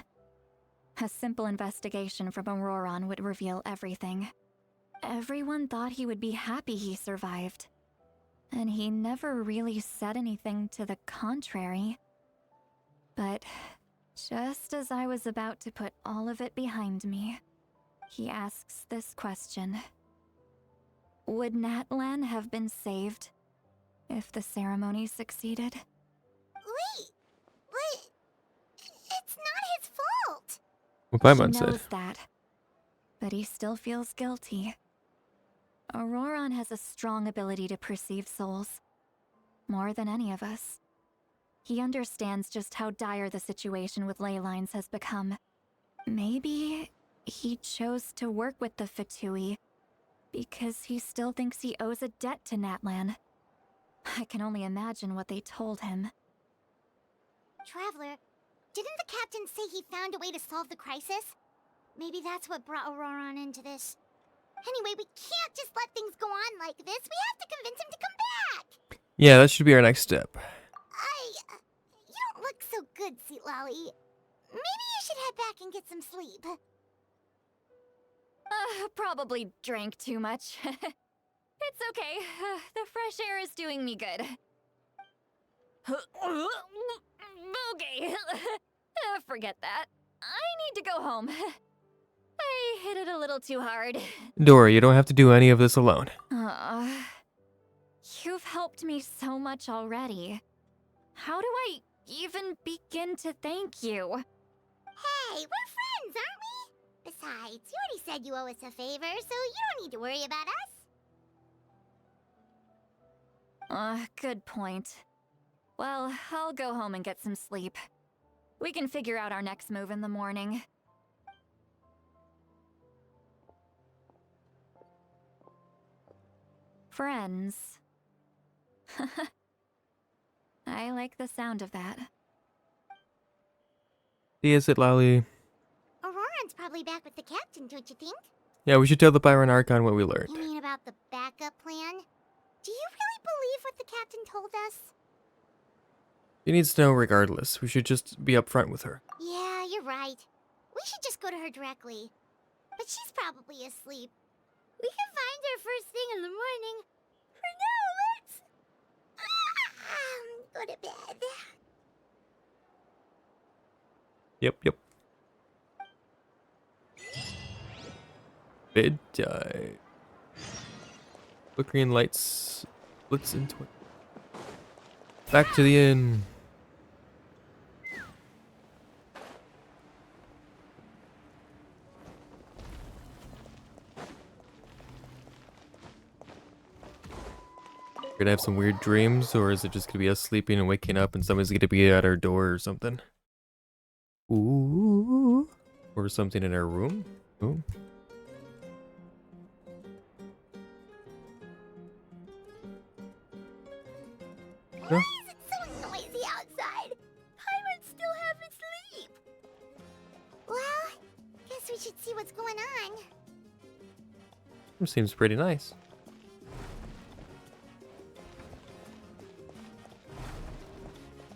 Speaker 5: A simple investigation from Ororon would reveal everything. Everyone thought he would be happy he survived. And he never really said anything to the contrary. But just as I was about to put all of it behind me, he asks this question. Would Natlan have been saved if the ceremony succeeded?
Speaker 1: Wait, but it's not his fault.
Speaker 2: What
Speaker 5: He
Speaker 2: Paimon said.
Speaker 5: knows that, but he still feels guilty. Ororon has a strong ability to perceive souls, more than any of us. He understands just how dire the situation with ley lines has become. Maybe he chose to work with the Fatui because he still thinks he owes a debt to Natlan. I can only imagine what they told him.
Speaker 1: Traveler, didn't the captain say he found a way to solve the crisis? Maybe that's what brought Ororon into this. Anyway, we can't just let things go on like this. We have to convince him to come back.
Speaker 2: Yeah, that should be our next step.
Speaker 1: You don't look so good, Citlali. Maybe you should head back and get some sleep.
Speaker 5: Probably drank too much. It's okay. The fresh air is doing me good. Okay. Forget that. I need to go home. I hit it a little too hard.
Speaker 2: Dora, you don't have to do any of this alone.
Speaker 5: You've helped me so much already. How do I even begin to thank you?
Speaker 1: Hey, we're friends, aren't we? Besides, you already said you owe us a favor, so you don't need to worry about us.
Speaker 5: Good point. Well, I'll go home and get some sleep. We can figure out our next move in the morning. Friends. I like the sound of that.
Speaker 2: See you, Citlali.
Speaker 1: Auroron's probably back with the captain, don't you think?
Speaker 2: Yeah, we should tell the Byron Archon what we learned.
Speaker 1: You mean about the backup plan? Do you really believe what the captain told us?
Speaker 2: She needs to know regardless. We should just be upfront with her.
Speaker 1: Yeah, you're right. We should just go to her directly. But she's probably asleep. We can find her first thing in the morning. For now, let's... go to bed.
Speaker 2: Yep. Bedtime. Flickering lights splits into it. Back to the inn. We're gonna have some weird dreams, or is it just gonna be us sleeping and waking up and somebody's gonna be at our door or something? Ooh. Or something in our room? Ooh.
Speaker 1: Why is it so noisy outside? Paimon's still half asleep. Well, guess we should see what's going on.
Speaker 2: It seems pretty nice.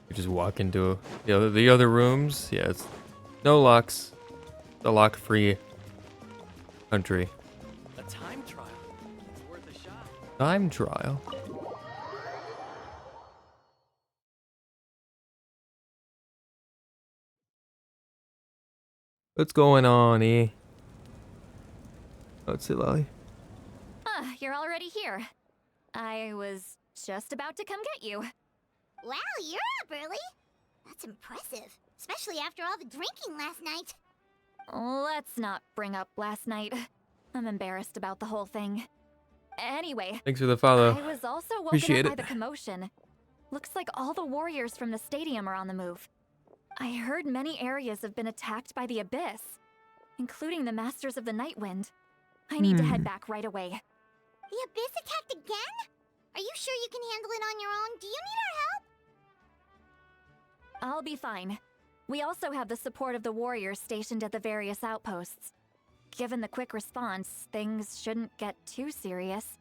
Speaker 2: We just walk into the other rooms. Yeah, it's no locks. The lock-free country.
Speaker 3: A time
Speaker 2: Time trial. What's going on, eh? Oh, Citlali.
Speaker 5: Ah, you're already here. I was just about to come get you.
Speaker 1: Wow, you're up early. That's impressive, especially after all the drinking last night.
Speaker 5: Let's not bring up last night. I'm embarrassed about the whole thing. Anyway,
Speaker 2: Thanks for the follow.
Speaker 5: I was also woken
Speaker 2: Appreciate
Speaker 5: up by
Speaker 2: it.
Speaker 5: the commotion. Looks like all the warriors from the stadium are on the move. I heard many areas have been attacked by the Abyss, including the Masters of the Nightwind. I need to head back right away.
Speaker 1: The Abyss attacked again? Are you sure you can handle it on your own? Do you need our help?
Speaker 5: I'll be fine. We also have the support of the warriors stationed at the various outposts. Given the quick response, things shouldn't get too serious.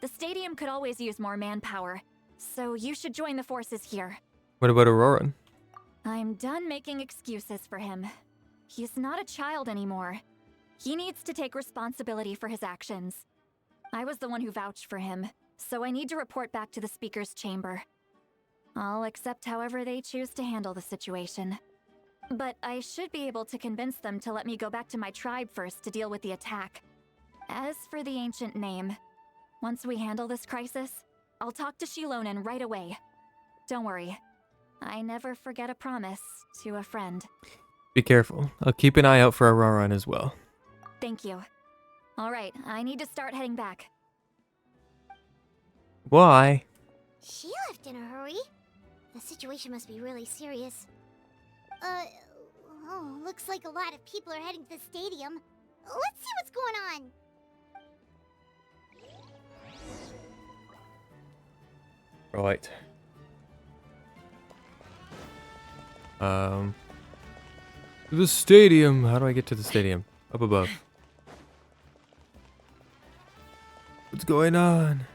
Speaker 5: The stadium could always use more manpower, so you should join the forces here.
Speaker 2: What about Ororon?
Speaker 5: I'm done making excuses for him. He's not a child anymore. He needs to take responsibility for his actions. I was the one who vouched for him, so I need to report back to the Speaker's chamber. I'll accept however they choose to handle the situation. But I should be able to convince them to let me go back to my tribe first to deal with the attack. As for the ancient name, once we handle this crisis, I'll talk to Shilonen right away. Don't worry. I never forget a promise to a friend.
Speaker 2: Be careful. I'll keep an eye out for Ororon as well.
Speaker 5: Thank you. Alright, I need to start heading back.
Speaker 2: Why?
Speaker 1: She left in a hurry. The situation must be really serious. Oh, looks like a lot of people are heading to the stadium. Let's see what's going on.
Speaker 2: Right. The stadium. How do I get to the stadium? Up above. What's going on?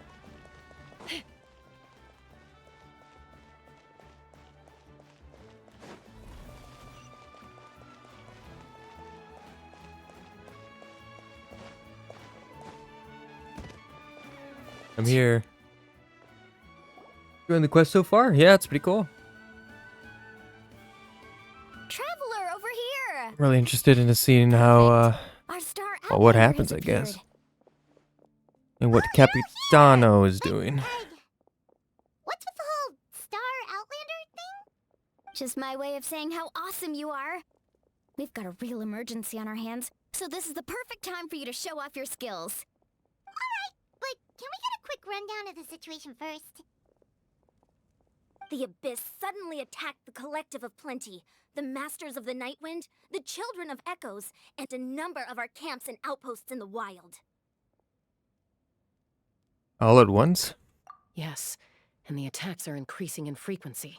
Speaker 2: I'm here. Doing the quest so far? Yeah, it's pretty cool.
Speaker 1: Traveler, over here!
Speaker 2: Really interested in seeing how,
Speaker 1: Our star
Speaker 2: well, what
Speaker 1: outlander
Speaker 2: happens,
Speaker 1: has
Speaker 2: I guess.
Speaker 1: appeared.
Speaker 2: And what
Speaker 1: Oh, you're
Speaker 2: Capitano is
Speaker 1: here!
Speaker 2: doing.
Speaker 1: What's with the whole Star Outlander thing? Just my way of saying how awesome you are. We've got a real emergency on our hands, so this is the perfect time for you to show off your skills. Alright, but can we get a quick rundown of the situation first?
Speaker 8: The Abyss suddenly attacked the Collective of Plenty, the Masters of the Nightwind, the Children of Echoes, and a number of our camps and outposts in the wild.
Speaker 2: All at once?
Speaker 9: Yes, and the attacks are increasing in frequency.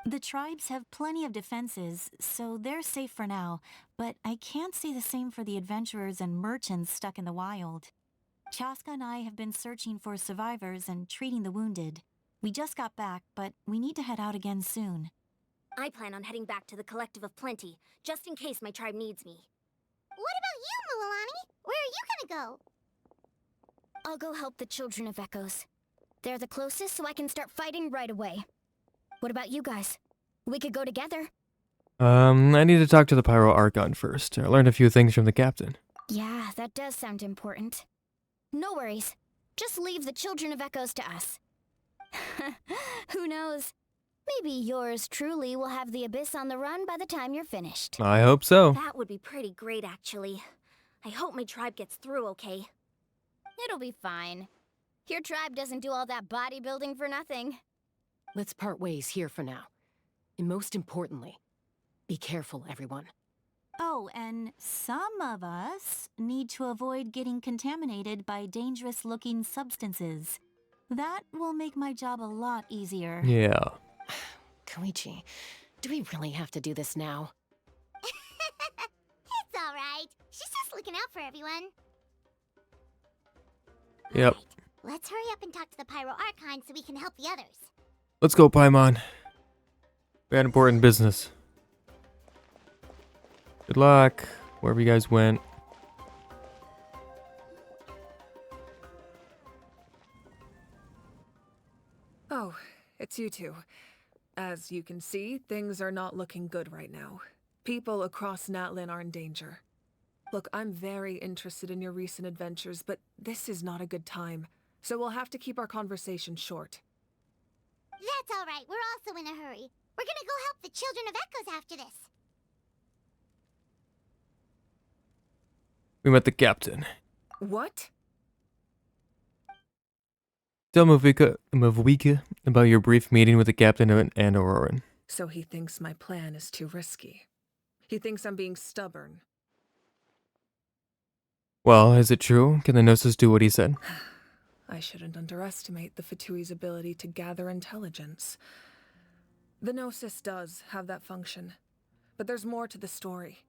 Speaker 10: The tribes have plenty of defenses, so they're safe for now, but I can't say the same for the adventurers and merchants stuck in the wild. Chaska and I have been searching for survivors and treating the wounded. We just got back, but we need to head out again soon.
Speaker 8: I plan on heading back to the Collective of Plenty, just in case my tribe needs me.
Speaker 1: What about you, Mulalani? Where are you gonna go?
Speaker 8: I'll go help the Children of Echoes. They're the closest, so I can start fighting right away. What about you guys? We could go together.
Speaker 2: I need to talk to the Pyro Archon first. I learned a few things from the captain.
Speaker 8: Yeah, that does sound important. No worries. Just leave the Children of Echoes to us. Who knows? Maybe yours truly will have the Abyss on the run by the time you're finished.
Speaker 2: I hope so.
Speaker 8: That would be pretty great, actually. I hope my tribe gets through okay.
Speaker 1: It'll be fine. Your tribe doesn't do all that bodybuilding for nothing.
Speaker 9: Let's part ways here for now. And most importantly, be careful, everyone.
Speaker 10: Oh, and some of us need to avoid getting contaminated by dangerous-looking substances. That will make my job a lot easier.
Speaker 2: Yeah.
Speaker 9: Koichi, do we really have to do this now?
Speaker 1: It's alright. She's just looking out for everyone.
Speaker 2: Yep.
Speaker 1: Alright, let's hurry up and talk to the Pyro Archon so we can help the others.
Speaker 2: Let's go, Paimon. We had important business. Good luck, wherever you guys went.
Speaker 11: Oh, it's you two. As you can see, things are not looking good right now. People across Natlan are in danger. Look, I'm very interested in your recent adventures, but this is not a good time. So we'll have to keep our conversation short.
Speaker 1: That's all right. We're also in a hurry. We're gonna go help the Children of Echoes after this.
Speaker 2: We met the captain.
Speaker 11: What?
Speaker 2: Tell Mavika about your brief meeting with the captain and Ororon.
Speaker 11: So he thinks my plan is too risky. He thinks I'm being stubborn.
Speaker 2: Well, is it true? Can the Gnosis do what he said?
Speaker 11: I shouldn't underestimate the Fatui's ability to gather intelligence. The Gnosis does have that function, but there's more to the story.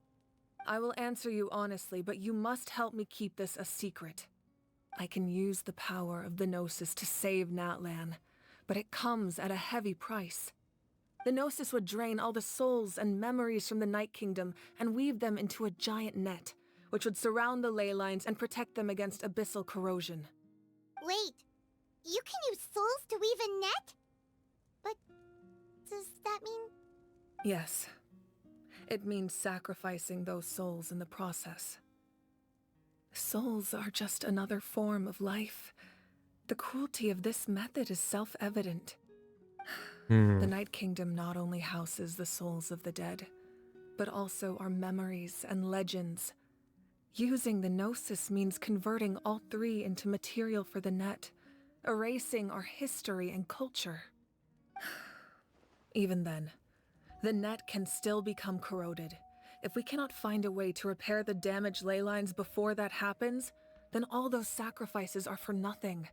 Speaker 11: I will answer you honestly, but you must help me keep this a secret. I can use the power of the Gnosis to save Natlan, but it comes at a heavy price. The Gnosis would drain all the souls and memories from the Night Kingdom and weave them into a giant net, which would surround the ley lines and protect them against abyssal corrosion.
Speaker 1: Wait, you can use souls to weave a net? But does that mean...
Speaker 11: Yes. It means sacrificing those souls in the process. Souls are just another form of life. The cruelty of this method is self-evident. The Night Kingdom not only houses the souls of the dead, but also our memories and legends. Using the Gnosis means converting all three into material for the net, erasing our history and culture. Even then, the net can still become corroded. If we cannot find a way to repair the damaged ley lines before that happens, then all those sacrifices are for nothing.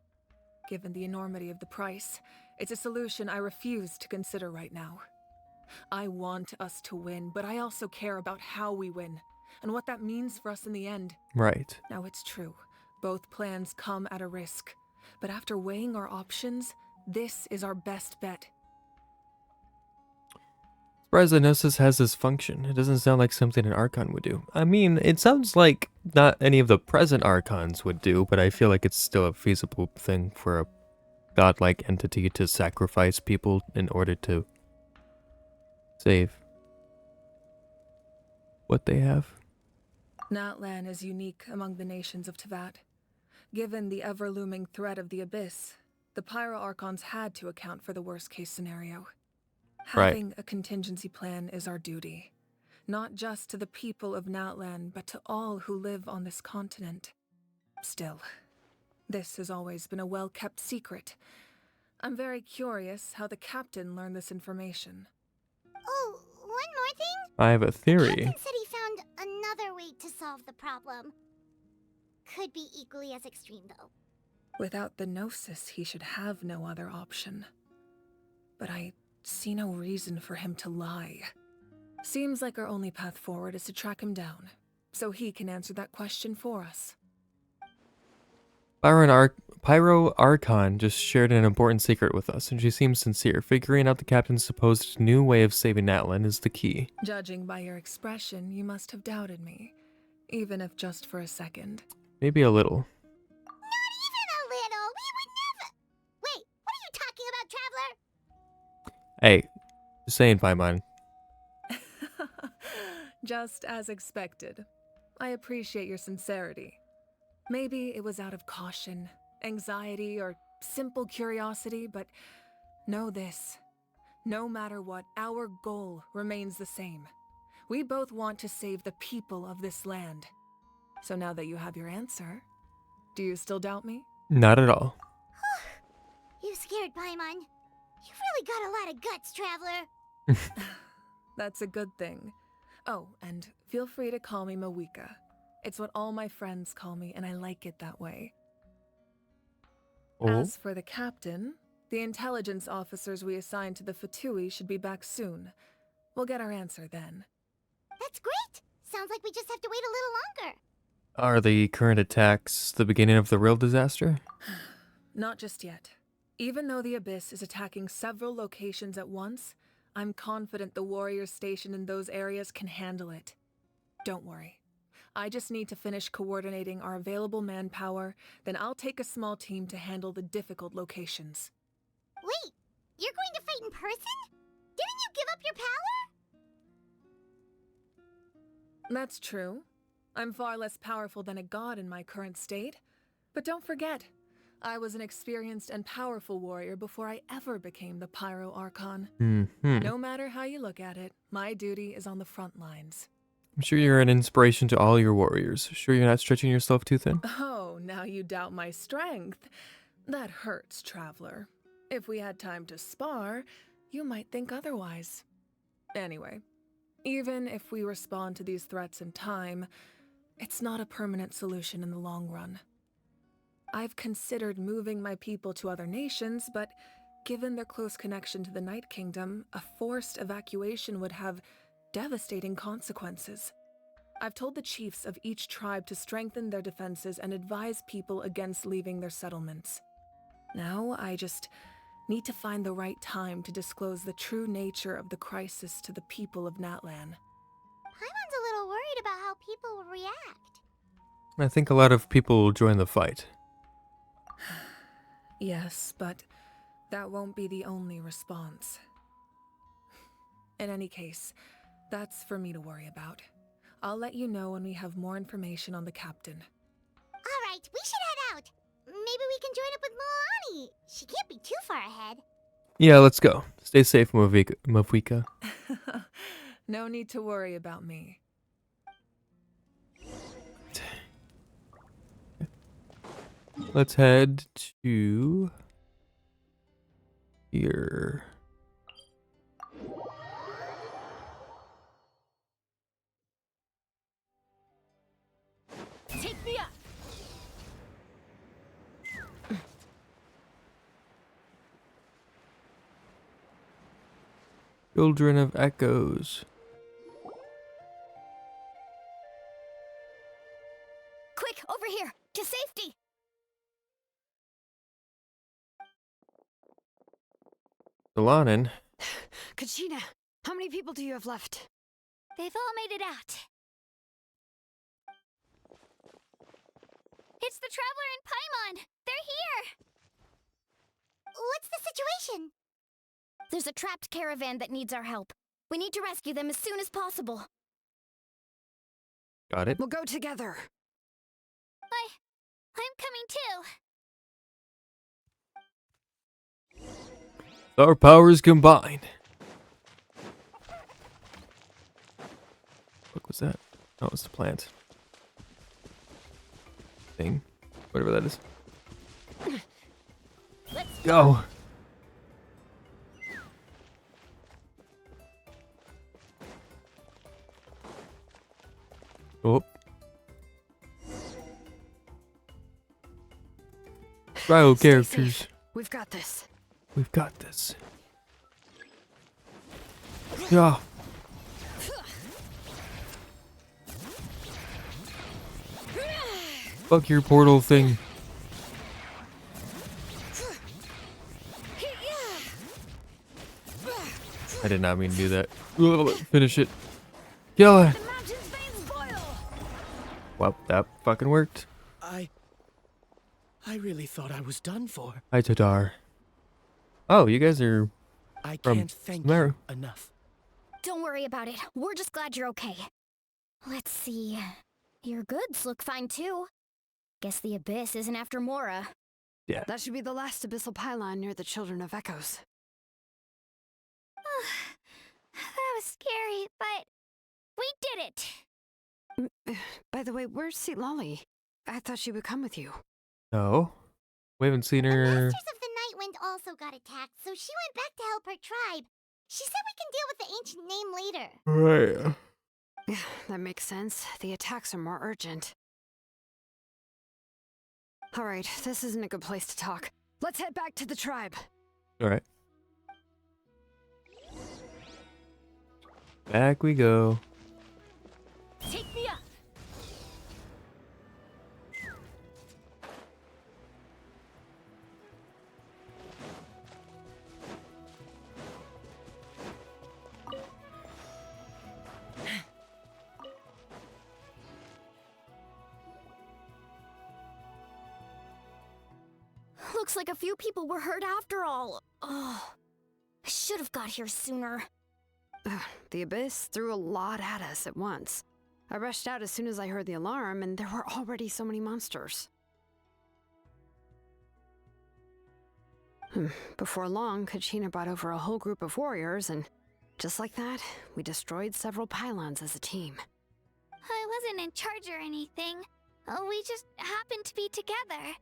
Speaker 11: Given the enormity of the price, it's a solution I refuse to consider right now. I want us to win, but I also care about how we win, and what that means for us in the end.
Speaker 2: Right.
Speaker 11: Now it's true, both plans come at a risk, but after weighing our options, this is our best bet.
Speaker 2: Surprised the Gnosis has this function. It doesn't sound like something an Archon would do. I mean, it sounds like not any of the present Archons would do, but I feel like it's still a feasible thing for a godlike entity to sacrifice people in order to save what they have.
Speaker 11: Natlan is unique among the nations of Teyvat. Given the ever-looming threat of the Abyss, the Pyro-Archons had to account for the worst-case scenario. Having a contingency plan is our duty, not just to the people of Natlan, but to all who live on this continent. Still, this has always been a well-kept secret. I'm very curious how the captain learned this information.
Speaker 1: Oh, one more thing?
Speaker 2: I have a
Speaker 1: The
Speaker 2: theory.
Speaker 1: captain said he found another way to solve the problem. Could be equally as extreme, though.
Speaker 11: Without the Gnosis, he should have no other option. But I see no reason for him to lie. Seems like our only path forward is to track him down, so he can answer that question for us.
Speaker 2: Pyro Archon just shared an important secret with us, and she seems sincere. Figuring out the captain's supposed new way of saving Natlan is the key.
Speaker 11: Judging by your expression, you must have doubted me, even if just for a second.
Speaker 2: Maybe a little.
Speaker 1: Not even a little! We would never... Wait, what are you talking about, Traveler?
Speaker 2: Hey, just saying, Paimon.
Speaker 11: Just as expected. I appreciate your sincerity. Maybe it was out of caution, anxiety, or simple curiosity, but know this. No matter what, our goal remains the same. We both want to save the people of this land. So now that you have your answer, do you still doubt me?
Speaker 2: Not at all.
Speaker 1: You scared, Paimon. You've really got a lot of guts, Traveler.
Speaker 11: That's a good thing. Oh, and feel free to call me Mawika. It's what all my friends call me, and I like it that way.
Speaker 2: Oh.
Speaker 11: As for the captain, the intelligence officers we assigned to the Fatui should be back soon. We'll get our answer then.
Speaker 1: That's great! Sounds like we just have to wait a little longer.
Speaker 2: Are the current attacks the beginning of the real disaster?
Speaker 11: Not just yet. Even though the Abyss is attacking several locations at once, I'm confident the warriors stationed in those areas can handle it. Don't worry. I just need to finish coordinating our available manpower, then I'll take a small team to handle the difficult locations.
Speaker 1: Wait, You're going to fight in person? Didn't you give up your power?
Speaker 11: That's true. I'm far less powerful than a god in my current state. But don't forget, I was an experienced and powerful warrior before I ever became the Pyro Archon. No matter how you look at it, my duty is on the front lines.
Speaker 2: I'm sure you're an inspiration to all your warriors. Sure you're not stretching yourself too thin?
Speaker 11: Oh, now you doubt my strength. That hurts, Traveler. If we had time to spar, you might think otherwise. Anyway, even if we respond to these threats in time, it's not a permanent solution in the long run. I've considered moving my people to other nations, but given their close connection to the Night Kingdom, a forced evacuation would have devastating consequences. I've told the chiefs of each tribe to strengthen their defenses and advise people against leaving their settlements. Now, I just need to find the right time to disclose the true nature of the crisis to the people of Natlan.
Speaker 1: Paimon's a little worried about how people will react.
Speaker 2: I think a lot of people will join the fight.
Speaker 11: Yes, but that won't be the only response. In any case, that's for me to worry about. I'll let you know when we have more information on the captain.
Speaker 1: All right, we should head out. Maybe we can join up with Moani. She can't be too far ahead.
Speaker 2: Yeah, let's go. Stay safe, Mafika.
Speaker 11: No need to worry about me.
Speaker 2: Let's head to here.
Speaker 9: Take me up!
Speaker 2: Children of Echoes.
Speaker 8: Quick, over here! To safety!
Speaker 2: Delanin.
Speaker 9: Kachina, how many people do you have left?
Speaker 5: They've all made it out. It's the Traveler and Paimon! They're here!
Speaker 1: What's the situation?
Speaker 8: There's a trapped caravan that needs our help. We need to rescue them as soon as possible.
Speaker 2: Got it.
Speaker 9: We'll go together.
Speaker 5: I'm coming too!
Speaker 2: Our powers combined. What was that? Oh, it's the plant. Thing. Whatever that is.
Speaker 1: Let's
Speaker 2: Go! Oh. Cryo
Speaker 9: Stay
Speaker 2: characters.
Speaker 9: safe. We've got this.
Speaker 2: We've got this. Yeah. Fuck your portal thing. I did not mean to do that. Finish it. Kill it. Well, that fucking worked.
Speaker 3: I really thought I was done for.
Speaker 2: Hi, Tadar. Oh, you guys are
Speaker 3: I
Speaker 2: from
Speaker 3: can't thank
Speaker 2: Sumeru.
Speaker 3: you enough.
Speaker 8: Don't worry about it. We're just glad you're okay. Let's see. Your goods look fine too. Guess the Abyss isn't after Mora.
Speaker 2: Yeah.
Speaker 9: That should be the last abyssal pylon near the Children of Echoes.
Speaker 5: That was scary, but we did it!
Speaker 9: By the way, where's Citlali? I thought she would come with you.
Speaker 2: No. We haven't seen
Speaker 1: The
Speaker 2: her.
Speaker 1: Masters of the Night Wind also got attacked, so she went back to help her tribe. She said we can deal with the ancient name later.
Speaker 2: Right.
Speaker 9: That makes sense. The attacks are more urgent. Alright, this isn't a good place to talk. Let's head back to the tribe.
Speaker 2: Alright. Back we go.
Speaker 1: Take me up.
Speaker 8: Looks like a few people were hurt after all. Oh. I should have got here sooner.
Speaker 12: The Abyss threw a lot at us at once. I rushed out as soon as I heard the alarm, and there were already so many monsters. Before long, Kachina brought over a whole group of warriors, and just like that, we destroyed several pylons as a team.
Speaker 1: I wasn't in charge or anything. We just happened to be together.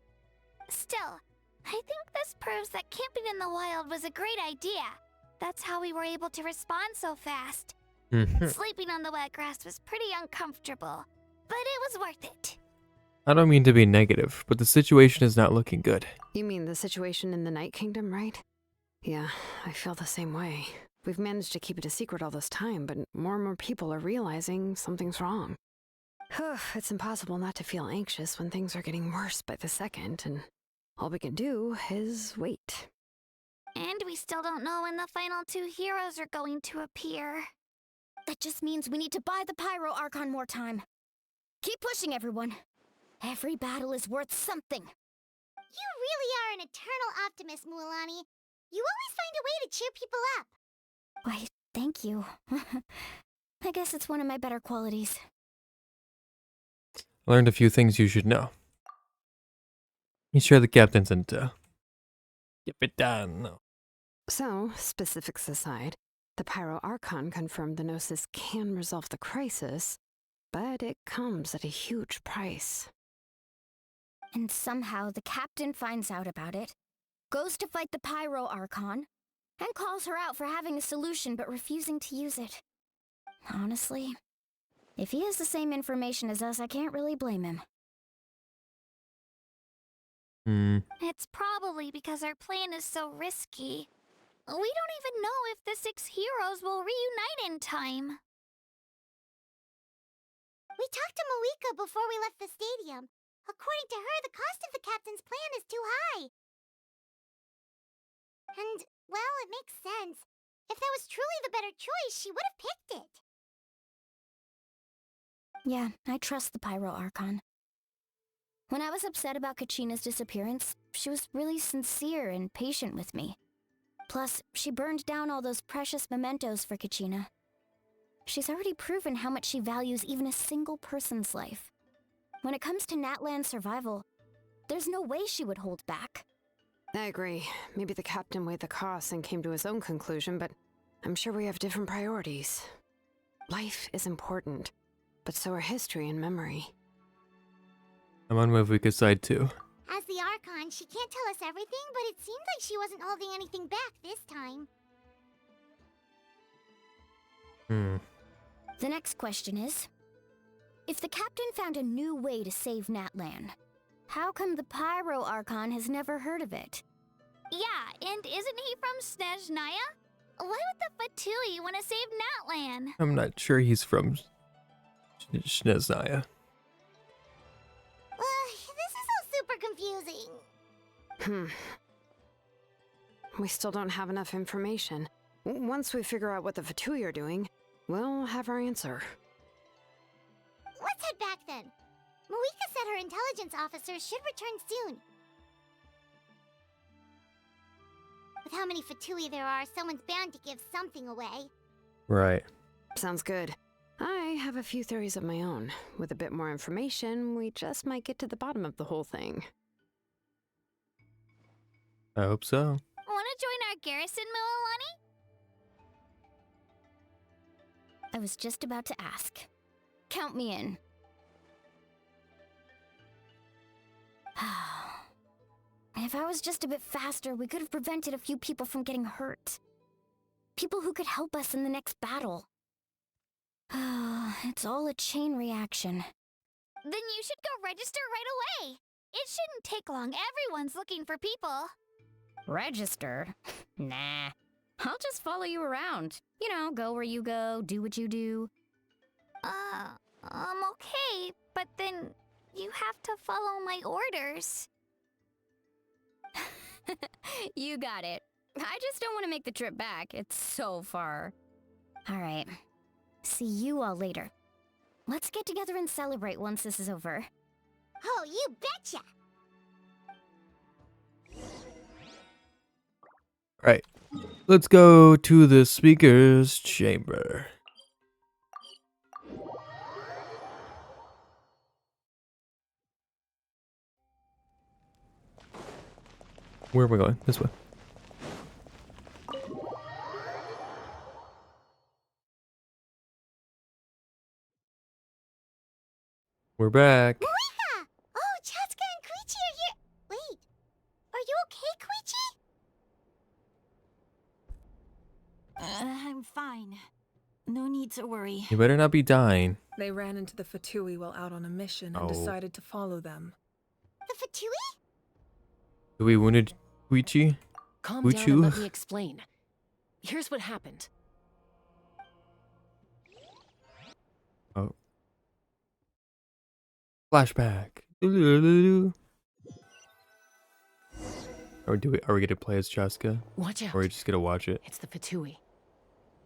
Speaker 1: Still, I think this proves that camping in the wild was a great idea. That's how we were able to respond so fast. Sleeping on the wet grass was pretty uncomfortable, but it was worth it.
Speaker 2: I don't mean to be negative, but the situation is not looking good.
Speaker 12: You mean the situation in the Night Kingdom, right? Yeah, I feel the same way. We've managed to keep it a secret all this time, but more and more people are realizing something's wrong. It's impossible not to feel anxious when things are getting worse by the second, and all we can do is wait.
Speaker 1: And we still don't know when the final 2 heroes are going to appear.
Speaker 8: That just means we need to buy the Pyro Archon more time. Keep pushing, everyone. Every battle is worth something.
Speaker 1: You really are an eternal optimist, Mualani. You always find a way to cheer people up.
Speaker 8: Why, thank you. I guess it's one of my better qualities.
Speaker 2: I learned a few things you should know. You share the captain's intel. Capitano.
Speaker 12: So, specifics aside, the Pyro Archon confirmed the Gnosis can resolve the crisis, but it comes at a huge price.
Speaker 8: And somehow the captain finds out about it, goes to fight the Pyro Archon, and calls her out for having a solution but refusing to use it. Honestly, if he has the same information as us, I can't really blame him.
Speaker 1: It's probably because our plan is so risky. We don't even know if the 6 heroes will reunite in time. We talked to Moika before we left the stadium. According to her, the cost of the captain's plan is too high. And, well, it makes sense. If that was truly the better choice, she would have picked it.
Speaker 8: Yeah, I trust the Pyro Archon. When I was upset about Kachina's disappearance, she was really sincere and patient with me. Plus, she burned down all those precious mementos for Kachina. She's already proven how much she values even a single person's life. When it comes to Natlan's survival, there's no way she would hold back.
Speaker 12: I agree. Maybe the captain weighed the costs and came to his own conclusion, but I'm sure we have different priorities. Life is important, but so are history and memory.
Speaker 2: I'm on Movica's side too.
Speaker 1: As the Archon, she can't tell us everything, but it seems like she wasn't holding anything back this time.
Speaker 8: The next question is, if the captain found a new way to save Natlan, how come the Pyro Archon has never heard of it?
Speaker 1: Yeah, and isn't he from Snezhnaya? Why would the Fatui want to save Natlan?
Speaker 2: I'm not sure he's from Snezhnaya.
Speaker 1: This is all super confusing.
Speaker 12: We still don't have enough information. Once we figure out what the Fatui are doing, we'll have our answer.
Speaker 1: Let's head back then. Moika said her intelligence officers should return soon. With how many Fatui there are, someone's bound to give something away.
Speaker 2: Right.
Speaker 12: Sounds good. I have a few theories of my own. With a bit more information, we just might get to the bottom of the whole thing.
Speaker 2: I hope so.
Speaker 1: Want to join our garrison, Mualani?
Speaker 8: I was just about to ask. Count me in. If I was just a bit faster, we could have prevented a few people from getting hurt. People who could help us in the next battle. It's all a chain reaction.
Speaker 1: Then you should go register right away. It shouldn't take long. Everyone's looking for people.
Speaker 8: Register? Nah. I'll just follow you around. You know, go where you go, do what you do.
Speaker 1: Okay, but then you have to follow my orders.
Speaker 8: You got it. I just don't want to make the trip back. It's so far. All right. See you all later. Let's get together and celebrate once this is over.
Speaker 1: Oh, you betcha!
Speaker 2: Right. let's go to the speaker's chamber. Where are we going? This way. We're back.
Speaker 1: Moika! Oh, Chaska and Koichi are here. Wait, are you okay, Koichi?
Speaker 10: I'm fine. No need to worry.
Speaker 2: You better not be dying.
Speaker 11: They ran into the Fatui while out on a mission and
Speaker 2: Oh.
Speaker 11: decided to follow them.
Speaker 1: The Fatui?
Speaker 2: Do we wounded Koichi?
Speaker 9: Calm down and let me explain. Here's what happened.
Speaker 2: Oh. Flashback. Are we gonna play as Chaska?
Speaker 9: Watch out.
Speaker 2: Or are we just gonna watch it?
Speaker 9: It's the Fatui.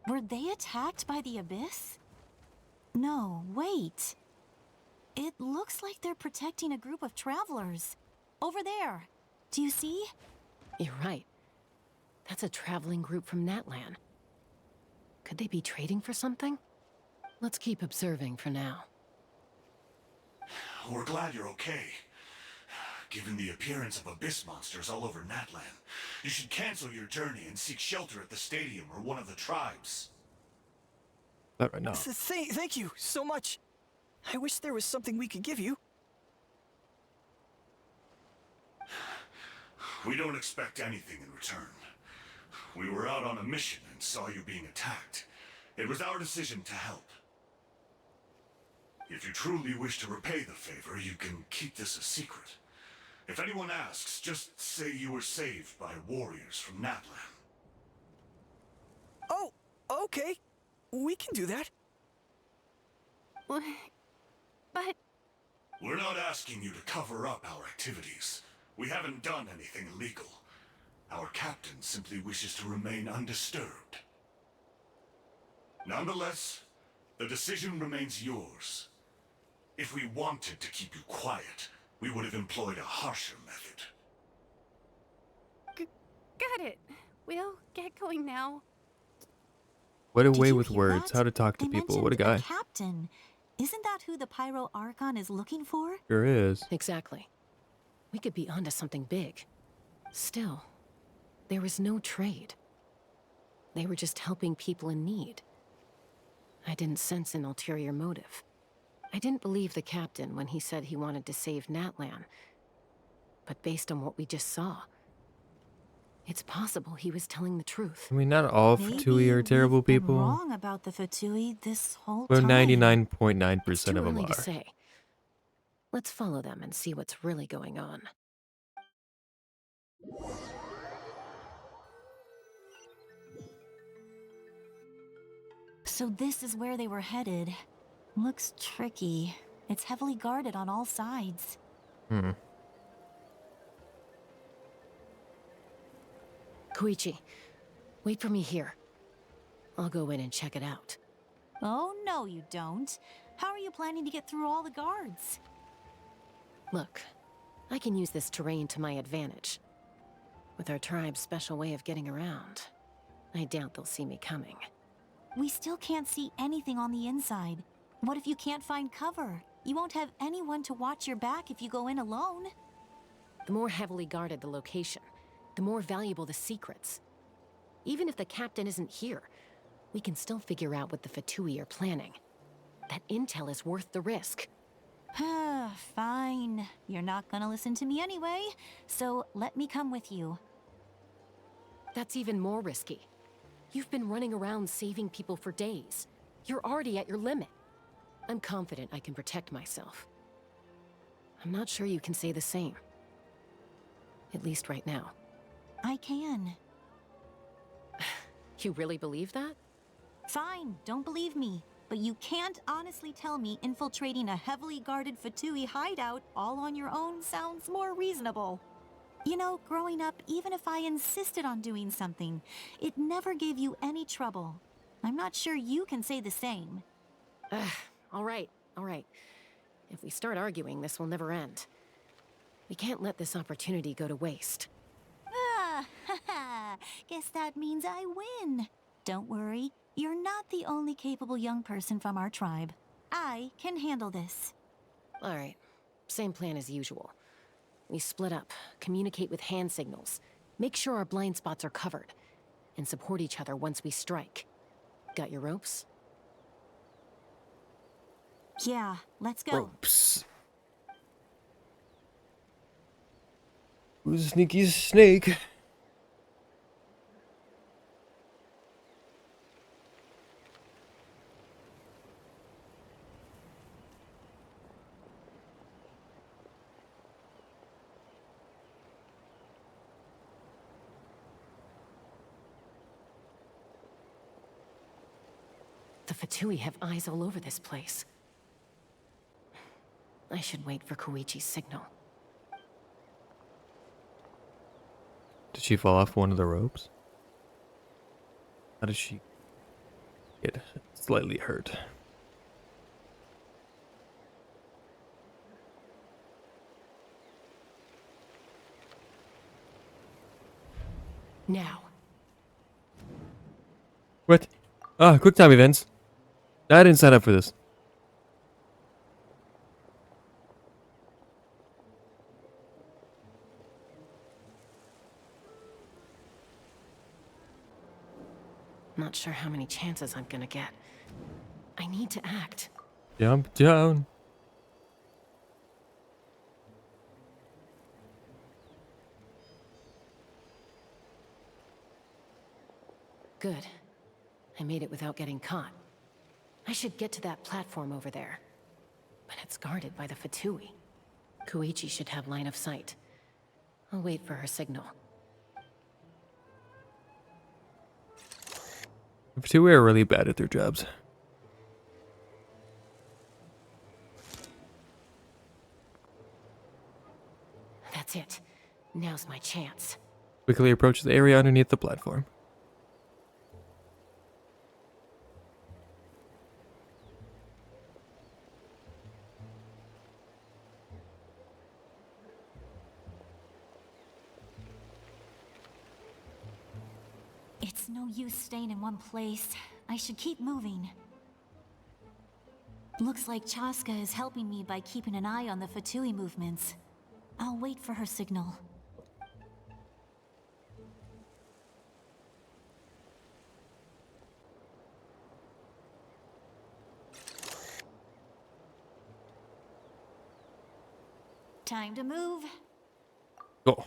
Speaker 10: Were they attacked by the Abyss? No, wait. It looks like they're protecting a group of travelers. Over there. Do you see?
Speaker 9: You're right. That's a traveling group from Natlan. Could they be trading for something? Let's keep observing for now.
Speaker 13: We're glad you're okay. Given the appearance of abyss monsters all over Natlan, you should cancel your journey and seek shelter at the stadium or one of the tribes.
Speaker 2: Not right now.
Speaker 14: Thank you so much. I wish there was something we could give you.
Speaker 13: We don't expect anything in return. We were out on a mission and saw you being attacked. It was our decision to help. If you truly wish to repay the favor, you can keep this a secret. If anyone asks, just say you were saved by warriors from Natlan.
Speaker 14: Oh, okay. We can do that.
Speaker 12: But...
Speaker 13: We're not asking you to cover up our activities. We haven't done anything illegal. Our captain simply wishes to remain undisturbed. Nonetheless, the decision remains yours. If we wanted to keep you quiet, we would have employed a harsher method.
Speaker 12: Got it. We'll get going now.
Speaker 2: What a
Speaker 10: Did
Speaker 2: way
Speaker 10: you
Speaker 2: with
Speaker 10: hear
Speaker 2: words.
Speaker 10: that?
Speaker 2: How to talk to
Speaker 10: They
Speaker 2: people. What a
Speaker 10: mentioned
Speaker 2: guy.
Speaker 10: captain. Isn't that who the Pyro Archon is looking for?
Speaker 2: Sure is.
Speaker 9: Exactly. We could be onto something big. Still, there was no trade. They were just helping people in need. I didn't sense an ulterior motive. I didn't believe the captain when he said he wanted to save Natlan. But based on what we just saw, it's possible he was telling the truth.
Speaker 2: I mean, not all Fatui are terrible
Speaker 10: we've been
Speaker 2: people,
Speaker 10: wrong about the Fatui this whole
Speaker 2: but
Speaker 10: time.
Speaker 2: 99.9%
Speaker 9: It's too
Speaker 2: of them
Speaker 9: early
Speaker 2: are.
Speaker 9: to say. Let's follow them and see what's really going on.
Speaker 10: So this is where they were headed. Looks tricky. It's heavily guarded on all sides.
Speaker 9: Koichi, wait for me here. I'll go in and check it out.
Speaker 10: Oh, no, you don't. How are you planning to get through all the guards?
Speaker 9: Look, I can use this terrain to my advantage. With our tribe's special way of getting around, I doubt they'll see me coming.
Speaker 10: We still can't see anything on the inside. What if you can't find cover? You won't have anyone to watch your back if you go in alone.
Speaker 9: The more heavily guarded the location, the more valuable the secrets. Even if the captain isn't here, we can still figure out what the Fatui are planning. That intel is worth the risk.
Speaker 10: Fine. You're not gonna listen to me anyway, so let me come with you.
Speaker 9: That's even more risky. You've been running around saving people for days. You're already at your limit. I'm confident I can protect myself. I'm not sure you can say the same. At least right now.
Speaker 10: I can.
Speaker 9: You really believe that?
Speaker 10: Fine, don't believe me. But you can't honestly tell me infiltrating a heavily guarded Fatui hideout all on your own sounds more reasonable. You know, growing up, even if I insisted on doing something, it never gave you any trouble. I'm not sure you can say the same.
Speaker 9: All right. If we start arguing, this will never end. We can't let this opportunity go to waste.
Speaker 10: Guess that means I win. Don't worry, you're not the only capable young person from our tribe. I can handle this.
Speaker 9: All right. Same plan as usual. We split up, communicate with hand signals, make sure our blind spots are covered, and support each other once we strike. Got your ropes?
Speaker 10: Yeah, let's go.
Speaker 2: Ropes. Who's a sneaky snake?
Speaker 9: The Fatui have eyes all over this place. I should wait for Koichi's signal.
Speaker 2: Did she fall off one of the ropes? How did she get slightly hurt?
Speaker 9: Now.
Speaker 2: What? Ah, quick time events. I didn't sign up for this.
Speaker 9: Not sure how many chances I'm gonna get. I need to act.
Speaker 2: Jump down.
Speaker 9: Good. I made it without getting caught. I should get to that platform over there. But it's guarded by the Fatui. Koichi should have line of sight. I'll wait for her signal.
Speaker 2: The Fatui are really bad at their jobs.
Speaker 9: That's it. Now's my chance.
Speaker 2: Quickly approach the area underneath the platform.
Speaker 10: It's no use staying in one place. I should keep moving. Looks like Chaska is helping me by keeping an eye on the Fatui movements. I'll wait for her signal. Time to move.
Speaker 2: Go.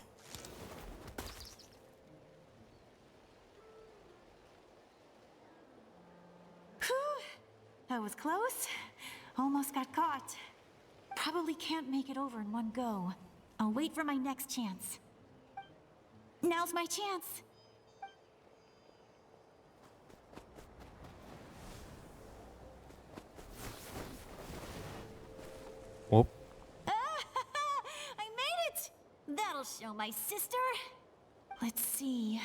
Speaker 10: That was close. Almost got caught. Probably can't make it over in one go. I'll wait for my next chance. Now's my chance.
Speaker 2: Whoop.
Speaker 10: I made it! That'll show my sister. Let's see.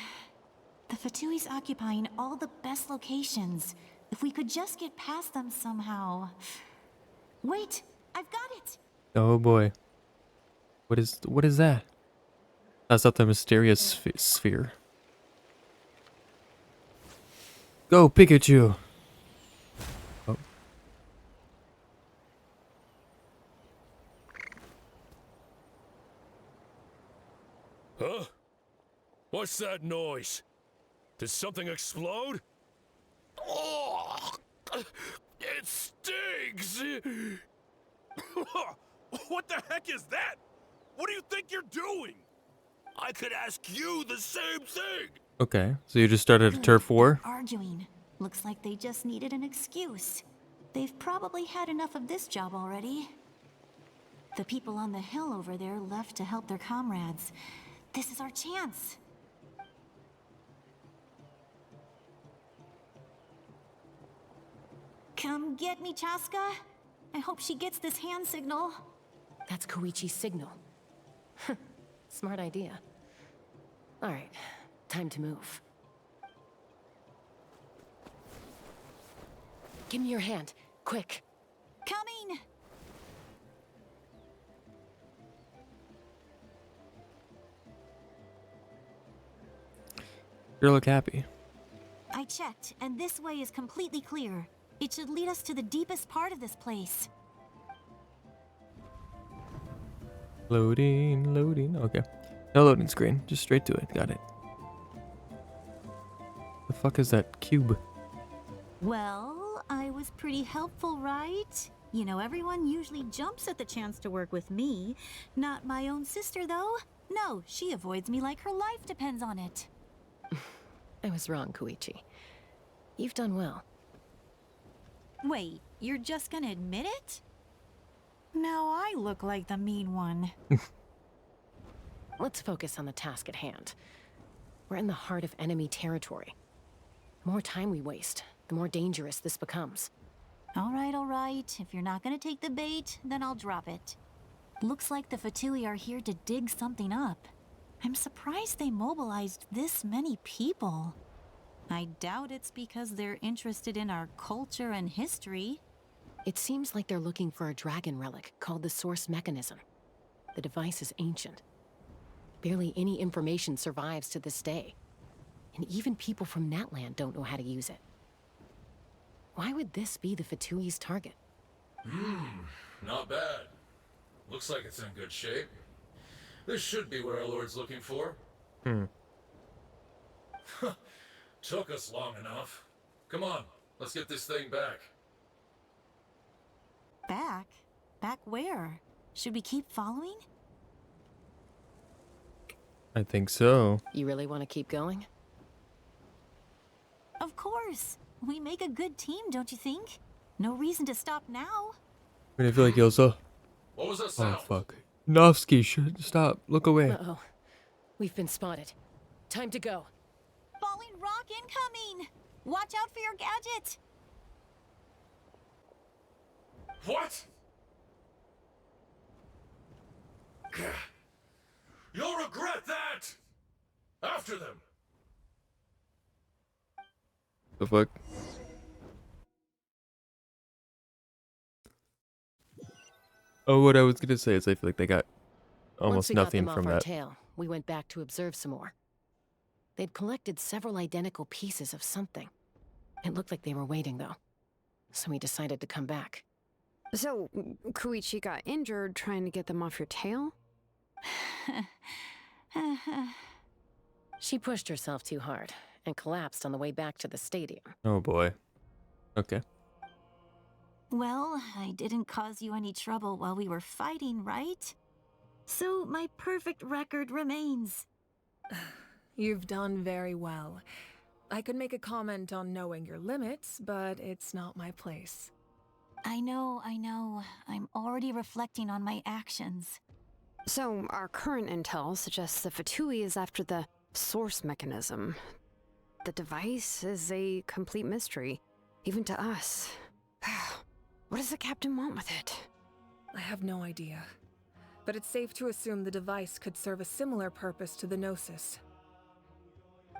Speaker 10: The Fatui's occupying all the best locations. If we could just get past them somehow. Wait, I've got it.
Speaker 2: Oh boy. What is that? That's not the mysterious sphere. Go, Pikachu! Oh.
Speaker 15: Huh? What's that noise? Did something explode? Oh, it stings!
Speaker 13: What the heck is that? What do you think you're doing? I could ask you the same thing!
Speaker 2: Okay, so you just started a turf war?
Speaker 10: Arguing. Looks like they just needed an excuse. They've probably had enough of this job already. The people on the hill over there left to help their comrades. This is our chance. Come get me, Chaska. I hope she gets this hand signal.
Speaker 9: That's Koichi's signal. Smart idea. All right, time to move. Give me your hand, quick.
Speaker 10: Coming!
Speaker 2: Sure look happy.
Speaker 10: I checked, and this way is completely clear. It should lead us to the deepest part of this place.
Speaker 2: Loading, loading. Okay. No loading screen. Just straight to it. Got it. The fuck is that cube?
Speaker 10: Well, I was pretty helpful, right? You know, everyone usually jumps at the chance to work with me. Not my own sister, though. No, she avoids me like her life depends on it.
Speaker 9: I was wrong, Koichi. You've done well.
Speaker 10: Wait, you're just gonna admit it? Now I look like the mean one.
Speaker 9: Let's focus on the task at hand. We're in the heart of enemy territory. The more time we waste, the more dangerous this becomes.
Speaker 10: All right. If you're not gonna take the bait, then I'll drop it. Looks like the Fatui are here to dig something up. I'm surprised they mobilized this many people. I doubt it's because they're interested in our culture and history.
Speaker 9: It seems like they're looking for a dragon relic called the Source Mechanism. The device is ancient. Barely any information survives to this day. And even people from Natlan don't know how to use it. Why would this be the Fatui's target?
Speaker 15: Not bad. Looks like it's in good shape. This should be where our Lord's looking for. Took us long enough. Come on, let's get this thing back.
Speaker 10: Back? Back where? Should we keep following?
Speaker 2: I think so.
Speaker 9: You really want to keep going?
Speaker 10: Of course. We make a good team, don't you think? No reason to stop now.
Speaker 2: I feel like Ilsa.
Speaker 15: What was that sound?
Speaker 2: Oh fuck. Novsky, stop. Look away.
Speaker 9: Uh-oh. We've been spotted. Time to go.
Speaker 10: Falling rock incoming! Watch out for your gadget!
Speaker 15: What? You'll regret that! After them!
Speaker 2: The fuck? Oh, what I was gonna say is I feel like they got almost
Speaker 9: Once we
Speaker 2: nothing
Speaker 9: got them
Speaker 2: from
Speaker 9: off our
Speaker 2: that.
Speaker 9: tail, we went back to observe some more. They'd collected several identical pieces of something. It looked like they were waiting, though. So we decided to come back.
Speaker 12: So, Koichi got injured trying to get them off your tail?
Speaker 9: She pushed herself too hard and collapsed on the way back to the stadium.
Speaker 2: Oh boy. Okay.
Speaker 10: Well, I didn't cause you any trouble while we were fighting, right? So my perfect record remains.
Speaker 11: You've done very well. I could make a comment on knowing your limits, but it's not my place.
Speaker 10: I know. I'm already reflecting on my actions.
Speaker 12: So, our current intel suggests the Fatui is after the source mechanism. The device is a complete mystery, even to us. What does the captain want with it?
Speaker 11: I have no idea. But it's safe to assume the device could serve a similar purpose to the Gnosis.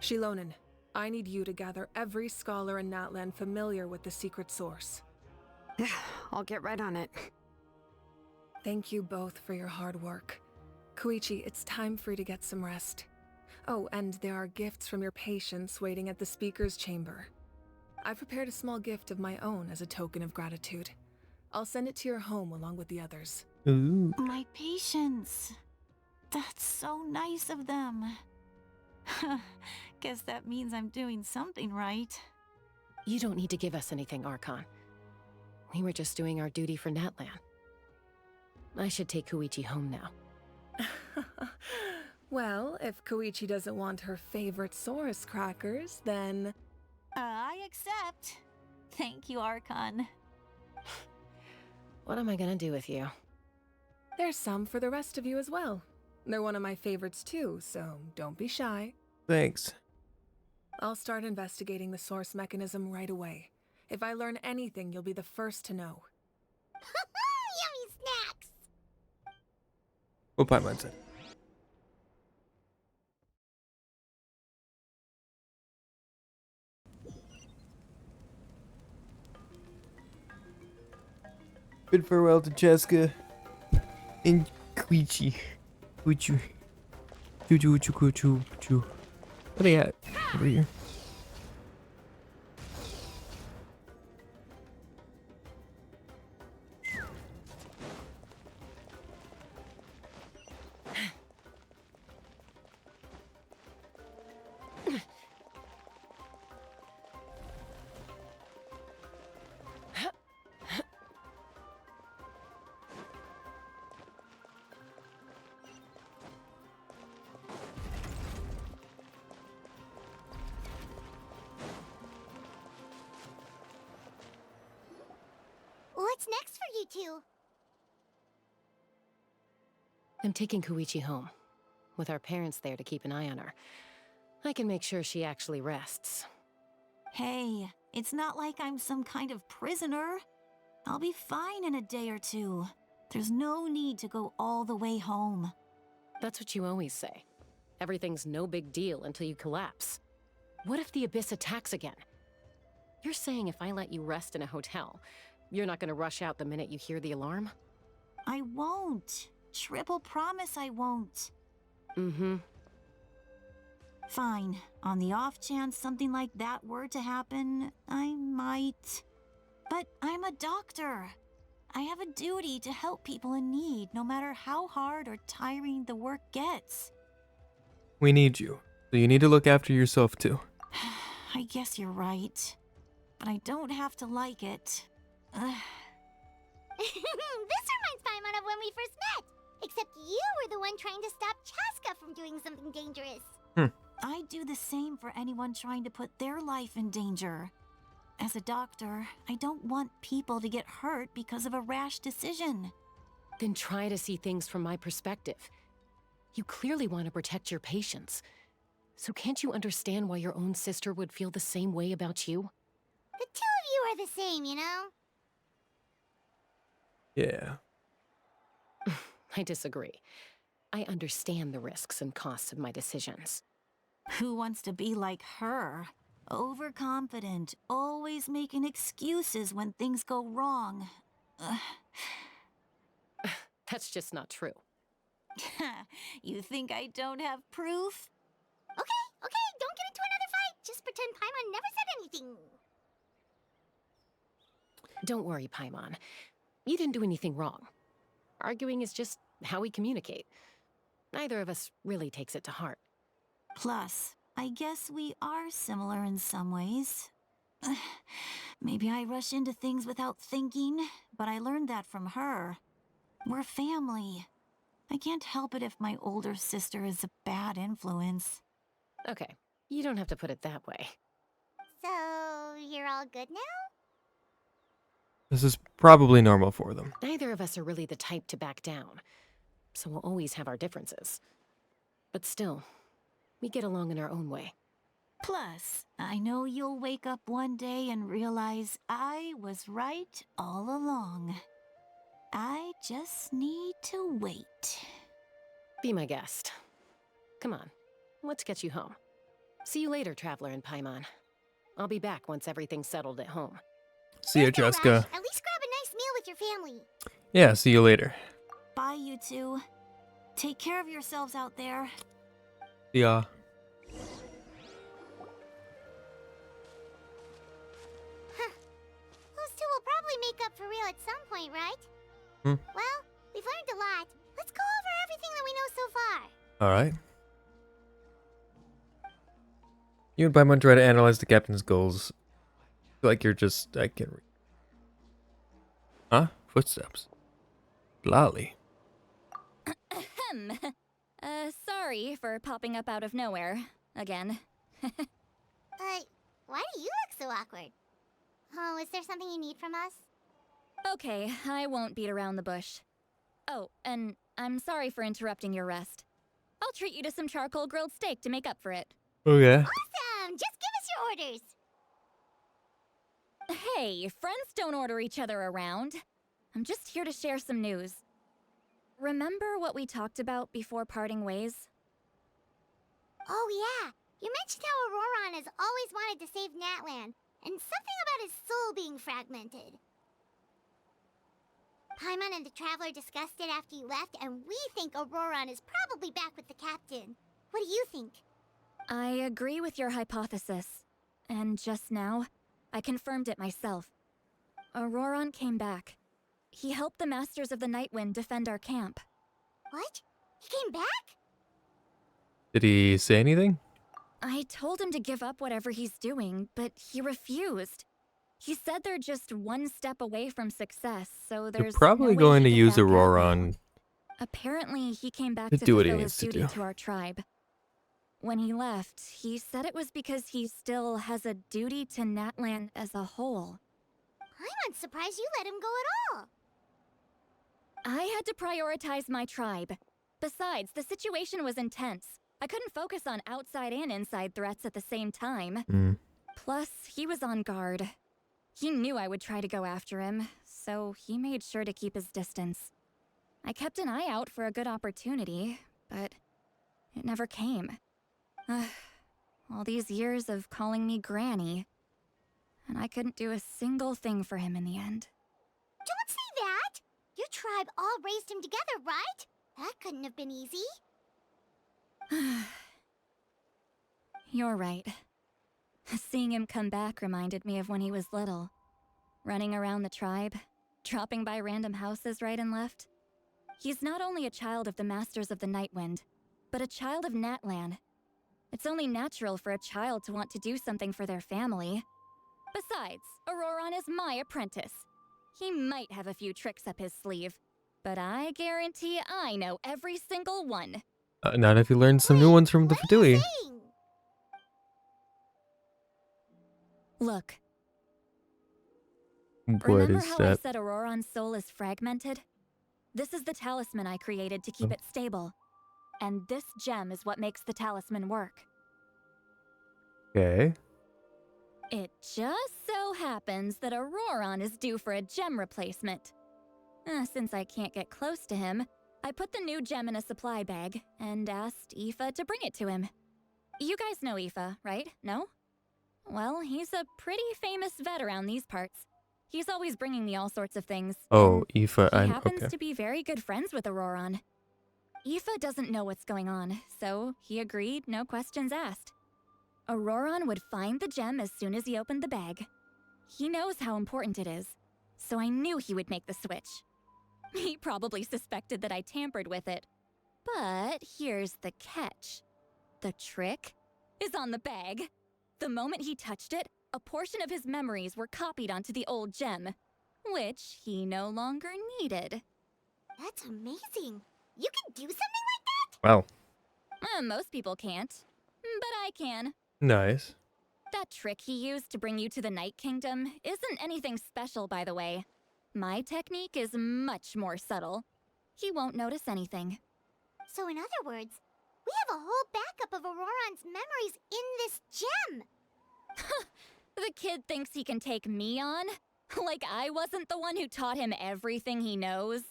Speaker 11: Shilonen, I need you to gather every scholar in Natlan familiar with the secret source.
Speaker 12: I'll get right on it.
Speaker 11: Thank you both for your hard work. Koichi, it's time for you to get some rest. Oh, and there are gifts from your patients waiting at the speaker's chamber. I've prepared a small gift of my own as a token of gratitude. I'll send it to your home along with the others.
Speaker 2: Ooh.
Speaker 10: My patience. That's so nice of them. Guess that means I'm doing something right.
Speaker 9: You don't need to give us anything, Archon. We were just doing our duty for Natlan. I should take Koichi home now.
Speaker 11: Well, if Koichi doesn't want her favorite Saurus crackers, then...
Speaker 10: I accept. Thank you, Archon.
Speaker 9: What am I gonna do with you?
Speaker 11: There's some for the rest of you as well. They're one of my favorites too, so don't be shy.
Speaker 2: Thanks.
Speaker 11: I'll start investigating the source mechanism right away. If I learn anything, you'll be the first to know.
Speaker 1: Yummy snacks!
Speaker 2: What Pie Man said. Bid farewell to Cheska and Koichi. Choo choo choo choo choo. Where they at? Over here.
Speaker 1: What's next for you two?
Speaker 9: I'm taking Koichi home, with our parents there to keep an eye on her. I can make sure she actually rests.
Speaker 10: Hey, it's not like I'm some kind of prisoner. I'll be fine in a day or two. There's no need to go all the way home.
Speaker 9: That's what you always say. Everything's no big deal until you collapse. What if the Abyss attacks again? You're saying if I let you rest in a hotel, you're not gonna rush out the minute you hear the alarm?
Speaker 10: I won't. Triple promise I won't.
Speaker 9: Mm-hmm.
Speaker 10: Fine. On the off chance something like that were to happen, I might. But I'm a doctor. I have a duty to help people in need, no matter how hard or tiring the work gets.
Speaker 2: We need you. So you need to look after yourself too.
Speaker 10: I guess you're right. But I don't have to like it.
Speaker 1: This reminds Paimon of when we first met. Except you were the one trying to stop Chaska from doing something dangerous.
Speaker 10: I do the same for anyone trying to put their life in danger. As a doctor, I don't want people to get hurt because of a rash decision.
Speaker 9: Then try to see things from my perspective. You clearly want to protect your patients. So can't you understand why your own sister would feel the same way about you?
Speaker 1: The two of you are the same, you know?
Speaker 2: Yeah.
Speaker 9: I disagree. I understand the risks and costs of my decisions.
Speaker 10: Who wants to be like her? Overconfident, always making excuses when things go wrong.
Speaker 9: That's just not true.
Speaker 10: You think I don't have proof?
Speaker 1: Okay, don't get into another fight. Just pretend Paimon never said anything.
Speaker 9: Don't worry, Paimon. You didn't do anything wrong. Arguing is just how we communicate. Neither of us really takes it to heart.
Speaker 10: Plus, I guess we are similar in some ways. Maybe I rush into things without thinking, but I learned that from her. We're family. I can't help it if my older sister is a bad influence.
Speaker 9: Okay, you don't have to put it that way.
Speaker 1: So, you're all good now?
Speaker 2: This is probably normal for them.
Speaker 9: Neither of us are really the type to back down, so we'll always have our differences. But still, we get along in our own way.
Speaker 10: Plus, I know you'll wake up one day and realize I was right all along. I just need to wait.
Speaker 9: Be my guest. Come on, let's get you home. See you later, Traveler and Paimon. I'll be back once everything's settled at home.
Speaker 2: See ya, Jessica.
Speaker 1: At least grab a nice meal with your family.
Speaker 2: Yeah, see you later.
Speaker 10: Bye, you two. Take care of yourselves out there.
Speaker 2: See ya.
Speaker 1: Those two will probably make up for real at some point, right? Well, we've learned a lot. Let's go over everything that we know so far.
Speaker 2: Alright. You and Paimon try to analyze the captain's goals. I feel like you're just... I can't read. Huh? Footsteps. Citlali.
Speaker 5: Sorry for popping up out of nowhere. Again.
Speaker 1: Why do you look so awkward? Oh, is there something you need from us?
Speaker 5: Okay, I won't beat around the bush. Oh, and I'm sorry for interrupting your rest. I'll treat you to some charcoal grilled steak to make up for it.
Speaker 2: Okay.
Speaker 1: Awesome! Just give us your orders.
Speaker 5: Hey, friends don't order each other around. I'm just here to share some news. Remember what we talked about before parting ways?
Speaker 1: Oh yeah, you mentioned how Ororon has always wanted to save Natlan, and something about his soul being fragmented. Paimon and the Traveler discussed it after you left, and we think Ororon is probably back with the captain. What do you think?
Speaker 5: I agree with your hypothesis. And just now, I confirmed it myself. Ororon came back. He helped the Masters of the Nightwind defend our camp.
Speaker 1: What? He came back?
Speaker 2: Did he say anything?
Speaker 5: I told him to give up whatever he's doing, but he refused. He said they're just one step away from success, so
Speaker 2: They're
Speaker 5: there's
Speaker 2: probably
Speaker 5: no way
Speaker 2: going
Speaker 5: he
Speaker 2: to
Speaker 5: could
Speaker 2: use
Speaker 5: back out now.
Speaker 2: Ororon
Speaker 5: Apparently, he came back
Speaker 2: to
Speaker 5: to
Speaker 2: do what he
Speaker 5: fulfill
Speaker 2: needs
Speaker 5: his
Speaker 2: to
Speaker 5: duty
Speaker 2: do.
Speaker 5: to our tribe. When he left, he said it was because he still has a duty to Natlan as a whole.
Speaker 1: I'm surprised you let him go at all.
Speaker 5: I had to prioritize my tribe. Besides, the situation was intense. I couldn't focus on outside and inside threats at the same time. Plus, he was on guard. He knew I would try to go after him, so he made sure to keep his distance. I kept an eye out for a good opportunity, but it never came. All these years of calling me Granny, and I couldn't do a single thing for him in the end.
Speaker 1: Don't say that! Your tribe all raised him together, right? That couldn't have been easy.
Speaker 5: You're right. Seeing him come back reminded me of when he was little. Running around the tribe, dropping by random houses right and left. He's not only a child of the Masters of the Nightwind, but a child of Natlan. It's only natural for a child to want to do something for their family. Besides, Ororon is my apprentice. He might have a few tricks up his sleeve, but I guarantee I know every single one.
Speaker 2: Not if you learn some new ones from the Fatui.
Speaker 5: Look.
Speaker 2: What
Speaker 5: Remember
Speaker 2: is
Speaker 5: how
Speaker 2: that?
Speaker 5: I said Ororon's soul is fragmented? This is the talisman I created to keep it stable. And this gem is what makes the talisman work.
Speaker 2: Okay.
Speaker 5: It just so happens that Ororon is due for a gem replacement. Since I can't get close to him, I put the new gem in a supply bag and asked Aoife to bring it to him. You guys know Aoife, right? No? Well, he's a pretty famous vet around these parts. He's always bringing me all sorts of things.
Speaker 2: Oh, Aoife,
Speaker 5: He
Speaker 2: I
Speaker 5: happens
Speaker 2: okay.
Speaker 5: to be very good friends with Ororon. Aoife doesn't know what's going on, so he agreed, no questions asked. Ororon would find the gem as soon as he opened the bag. He knows how important it is, so I knew he would make the switch. He probably suspected that I tampered with it. But here's the catch. The trick is on the bag. The moment he touched it, a portion of his memories were copied onto the old gem, which he no longer needed.
Speaker 1: That's amazing. You can do something like that?
Speaker 2: Wow.
Speaker 5: Most people can't, but I can.
Speaker 2: Nice.
Speaker 5: That trick he used to bring you to the Night Kingdom isn't anything special, by the way. My technique is much more subtle. He won't notice anything.
Speaker 1: So in other words, we have a whole backup of Ororon's memories in this gem.
Speaker 5: The kid thinks he can take me on? Like I wasn't the one who taught him everything he knows?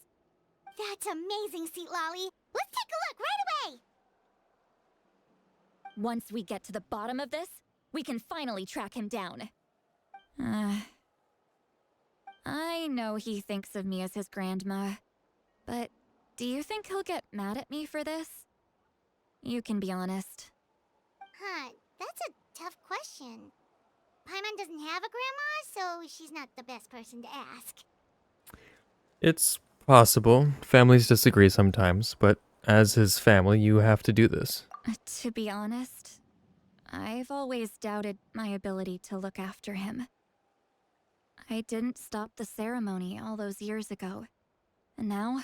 Speaker 1: That's amazing, Citlali. Let's take a look right away.
Speaker 5: Once we get to the bottom of this, we can finally track him down. I know he thinks of me as his grandma, but do you think he'll get mad at me for this? You can be honest.
Speaker 1: Huh, that's a tough question. Paimon doesn't have a grandma, so she's not the best person to ask.
Speaker 2: It's possible. Families disagree sometimes, but as his family, you have to do this.
Speaker 5: To be honest, I've always doubted my ability to look after him. I didn't stop the ceremony all those years ago, and now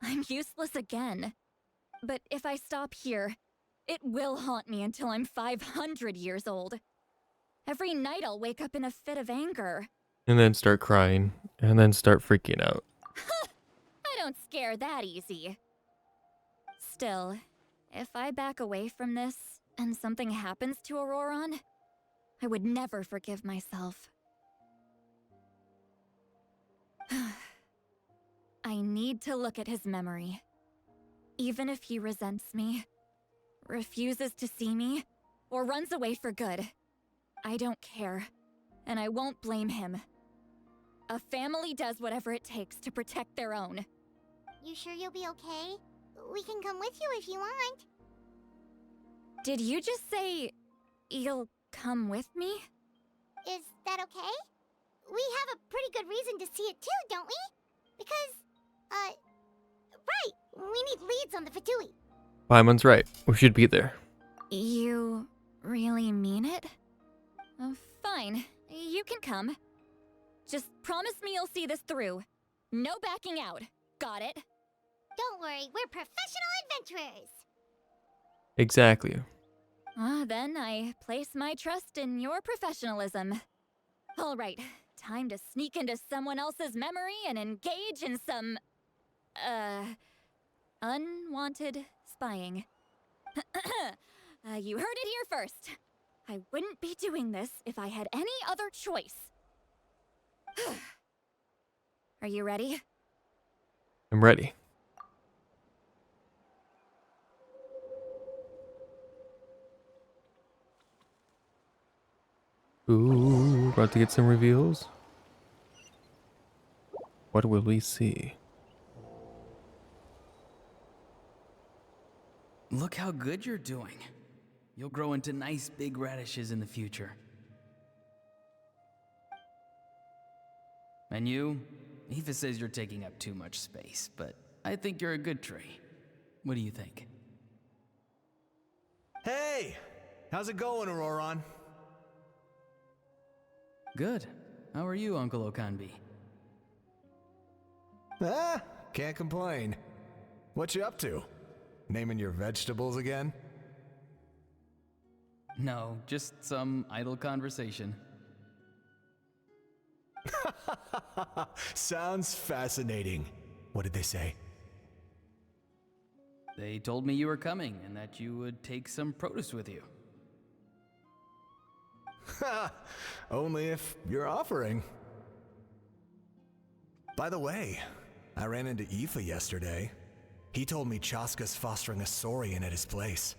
Speaker 5: I'm useless again. But if I stop here, it will haunt me until I'm 500 years old. Every night I'll wake up in a fit of anger.
Speaker 2: And then start crying, and then start freaking out.
Speaker 5: I don't scare that easy. Still, if I back away from this and something happens to Ororon, I would never forgive myself. I need to look at his memory. Even if he resents me, refuses to see me, or runs away for good, I don't care, and I won't blame him. A family does whatever it takes to protect their own.
Speaker 1: You sure you'll be okay? We can come with you if you want.
Speaker 5: Did you just say you'll come with me?
Speaker 1: Is that okay? We have a pretty good reason to see it too, don't we? Because, right, we need leads on the Fatui.
Speaker 2: Paimon's right. We should be there.
Speaker 5: You really mean it? Fine. You can come. Just promise me you'll see this through. No backing out. Got it?
Speaker 1: Don't worry, we're professional adventurers.
Speaker 2: Exactly.
Speaker 5: Then I place my trust in your professionalism. All right, time to sneak into someone else's memory and engage in some, unwanted spying. You heard it here first. I wouldn't be doing this if I had any other choice. Are you ready?
Speaker 2: I'm ready. Ooh, about to get some reveals. What will we see?
Speaker 4: Look how good you're doing. You'll grow into nice big radishes in the future. And you? Aoife says you're taking up too much space, but I think you're a good tree. What do you think?
Speaker 16: Hey! How's it going, Ororon?
Speaker 4: Good. How are you, Uncle Okanbi?
Speaker 16: Can't complain. What you up to? Naming your vegetables again?
Speaker 4: No, just some idle conversation.
Speaker 16: Sounds fascinating. What did they say?
Speaker 4: They told me you were coming and that you would take some produce with you.
Speaker 16: Only if you're offering. By the way, I ran into Aoife yesterday. He told me Chaska's fostering a saurian at his place.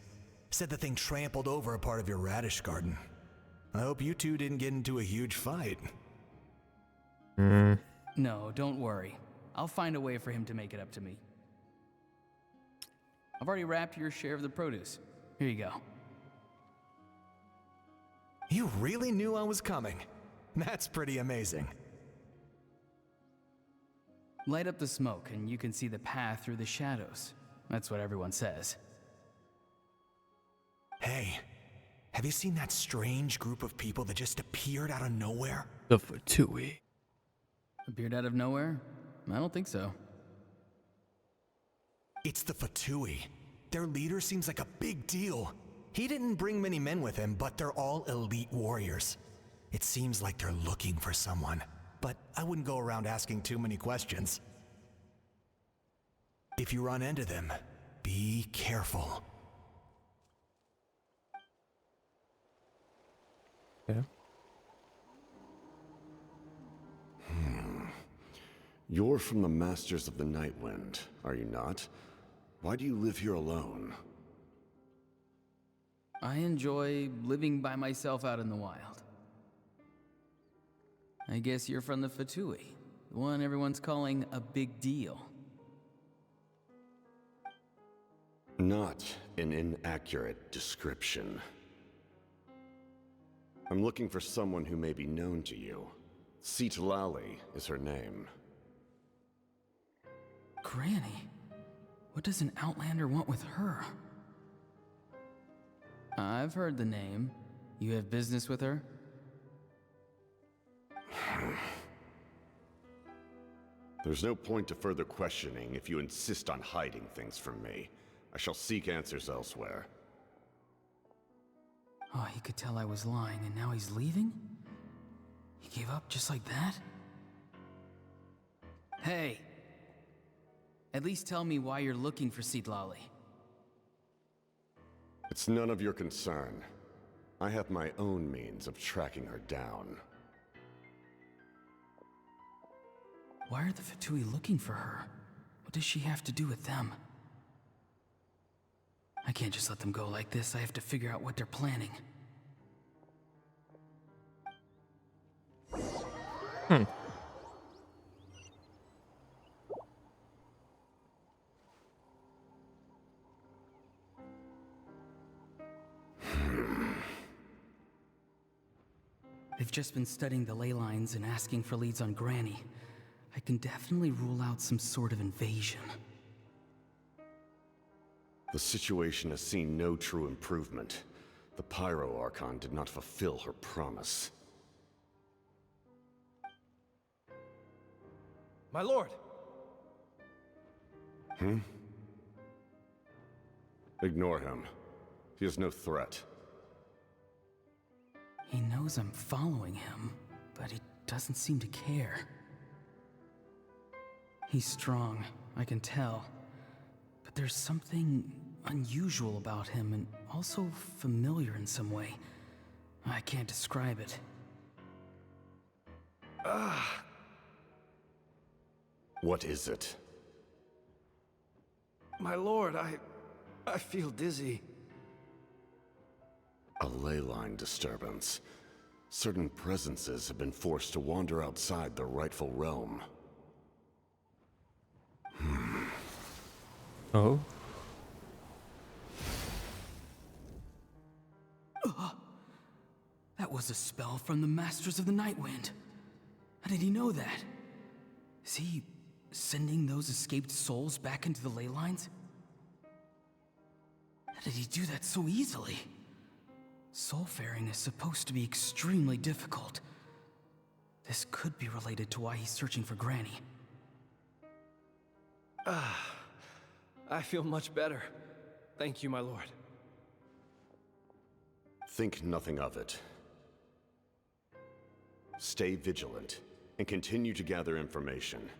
Speaker 16: Said the thing trampled over a part of your radish garden. I hope you two didn't get into a huge fight.
Speaker 4: No, don't worry. I'll find a way for him to make it up to me. I've already wrapped your share of the produce. Here you go.
Speaker 16: You really knew I was coming. That's pretty amazing.
Speaker 4: Light up the smoke and you can see the path through the shadows. That's what everyone says.
Speaker 16: Hey, have you seen that strange group of people that just appeared out of nowhere?
Speaker 2: The Fatui.
Speaker 4: Appeared out of nowhere? I don't think so.
Speaker 16: It's the Fatui. Their leader seems like a big deal. He didn't bring many men with him, but they're all elite warriors. It seems like they're looking for someone, but I wouldn't go around asking too many questions. If you run into them, be careful.
Speaker 2: Yeah.
Speaker 6: You're from the Masters of the Nightwind, are you not? Why do you live here alone?
Speaker 4: I enjoy living by myself out in the wild. I guess you're from the Fatui, the one everyone's calling a big deal.
Speaker 6: Not an inaccurate description. I'm looking for someone who may be known to you. Citlali is her name.
Speaker 4: Granny? What does an Outlander want with her? I've heard the name. You have business with her?
Speaker 6: There's no point to further questioning if you insist on hiding things from me. I shall seek answers elsewhere.
Speaker 4: Oh, he could tell I was lying and now he's leaving? He gave up just like that? Hey! At least tell me why you're looking for Citlali.
Speaker 6: It's none of your concern. I have my own means of tracking her down.
Speaker 4: Why are the Fatui looking for her? What does she have to do with them? I can't just let them go like this. I have to figure out what they're planning. I've just been studying the ley lines and asking for leads on Granny. I can definitely rule out some sort of invasion.
Speaker 6: The situation has seen no true improvement. The Pyro Archon did not fulfill her promise.
Speaker 14: My lord!
Speaker 6: Ignore him. He is no threat.
Speaker 4: He knows I'm following him, but he doesn't seem to care. He's strong, I can tell. But there's something unusual about him and also familiar in some way. I can't describe it.
Speaker 6: What is it?
Speaker 14: My lord, I feel dizzy.
Speaker 6: A ley line disturbance. Certain presences have been forced to wander outside their rightful realm.
Speaker 2: Oh?
Speaker 4: That was a spell from the Masters of the Nightwind. How did he know that? Is he sending those escaped souls back into the ley lines? How did he do that so easily? Soulfaring is supposed to be extremely difficult. This could be related to why he's searching for Granny.
Speaker 14: I feel much better. Thank you, my lord.
Speaker 6: Think nothing of it. Stay vigilant, and continue to gather information.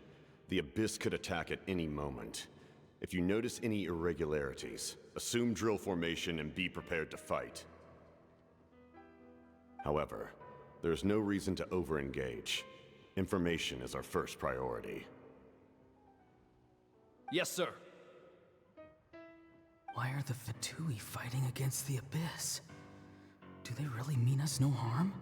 Speaker 6: The Abyss could attack at any moment. If you notice any irregularities, assume drill formation and be prepared to fight. However, there is no reason to over-engage. Information is our first priority.
Speaker 14: Yes, sir.
Speaker 4: Why are the Fatui fighting against the Abyss? Do they really mean us no harm?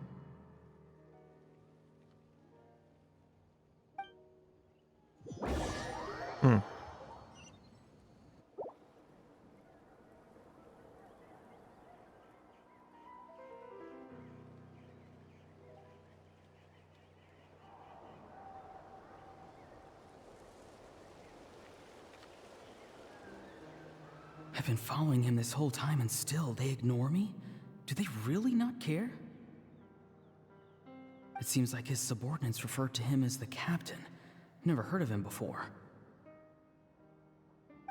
Speaker 4: I've been following him this whole time and still they ignore me? Do they really not care? It seems like his subordinates refer to him as the captain. Never heard of him before.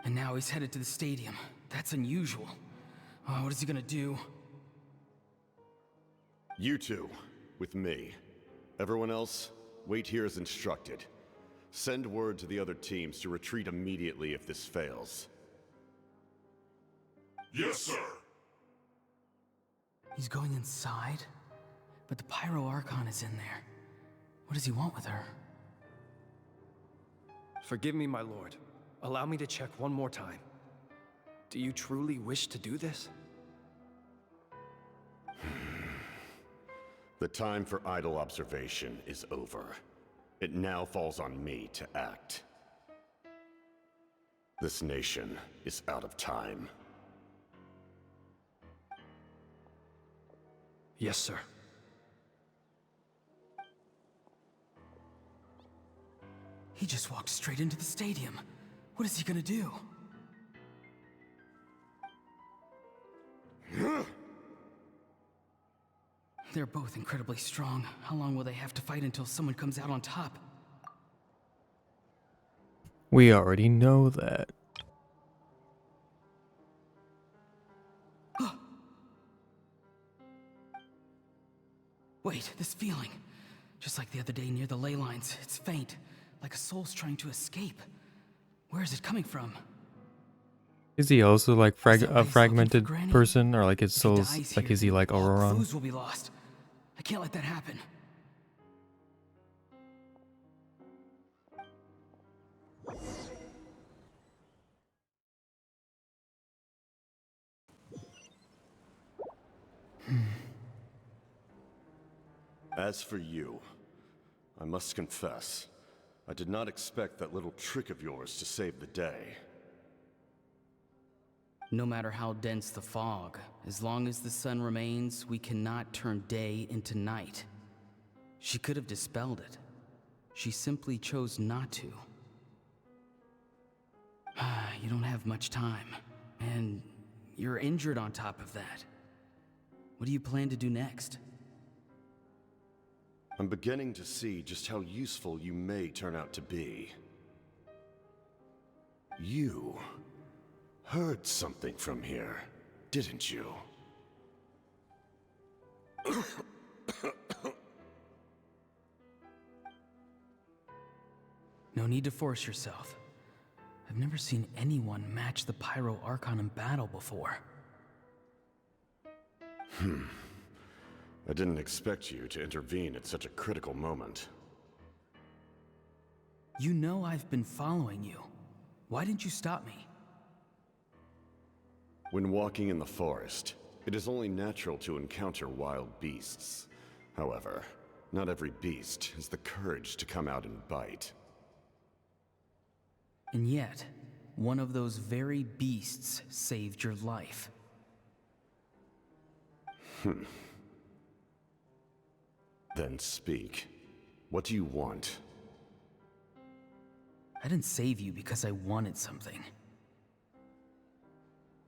Speaker 4: And now he's headed to the stadium. That's unusual. Oh, what is he gonna do?
Speaker 6: You two, with me. Everyone else, wait here as instructed. Send word to the other teams to retreat immediately if this fails.
Speaker 13: Yes, sir.
Speaker 4: He's going inside? But the Pyro Archon is in there. What does he want with her?
Speaker 14: Forgive me, my lord. Allow me to check one more time. Do you truly wish to do this?
Speaker 6: The time for idle observation is over. It now falls on me to act. This nation is out of time.
Speaker 14: Yes, sir.
Speaker 4: He just walked straight into the stadium. What is he gonna do? They're both incredibly strong. How long will they have to fight until someone comes out on top?
Speaker 2: We already know that.
Speaker 4: Wait, this feeling. Just like the other day near the ley lines, it's faint, like a soul's trying to escape. Where is it coming from?
Speaker 2: Is he also like a fragmented person, or like his soul's like, is he like Ororon?
Speaker 4: Clues will be lost. I can't let that happen.
Speaker 6: As for you, I must confess, I did not expect that little trick of yours to save the day.
Speaker 4: No matter how dense the fog, as long as the sun remains, we cannot turn day into night. She could have dispelled it. She simply chose not to. You don't have much time, and you're injured on top of that. What do you plan to do next?
Speaker 6: I'm beginning to see just how useful you may turn out to be. You heard something from here, didn't you?
Speaker 4: No need to force yourself. I've never seen anyone match the Pyro Archon in battle before.
Speaker 6: I didn't expect you to intervene at such a critical moment.
Speaker 4: You know I've been following you. Why didn't you stop me?
Speaker 6: When walking in the forest, it is only natural to encounter wild beasts. However, not every beast has the courage to come out and bite.
Speaker 4: And yet, one of those very beasts saved your life.
Speaker 6: Then speak. What do you want?
Speaker 4: I didn't save you because I wanted something.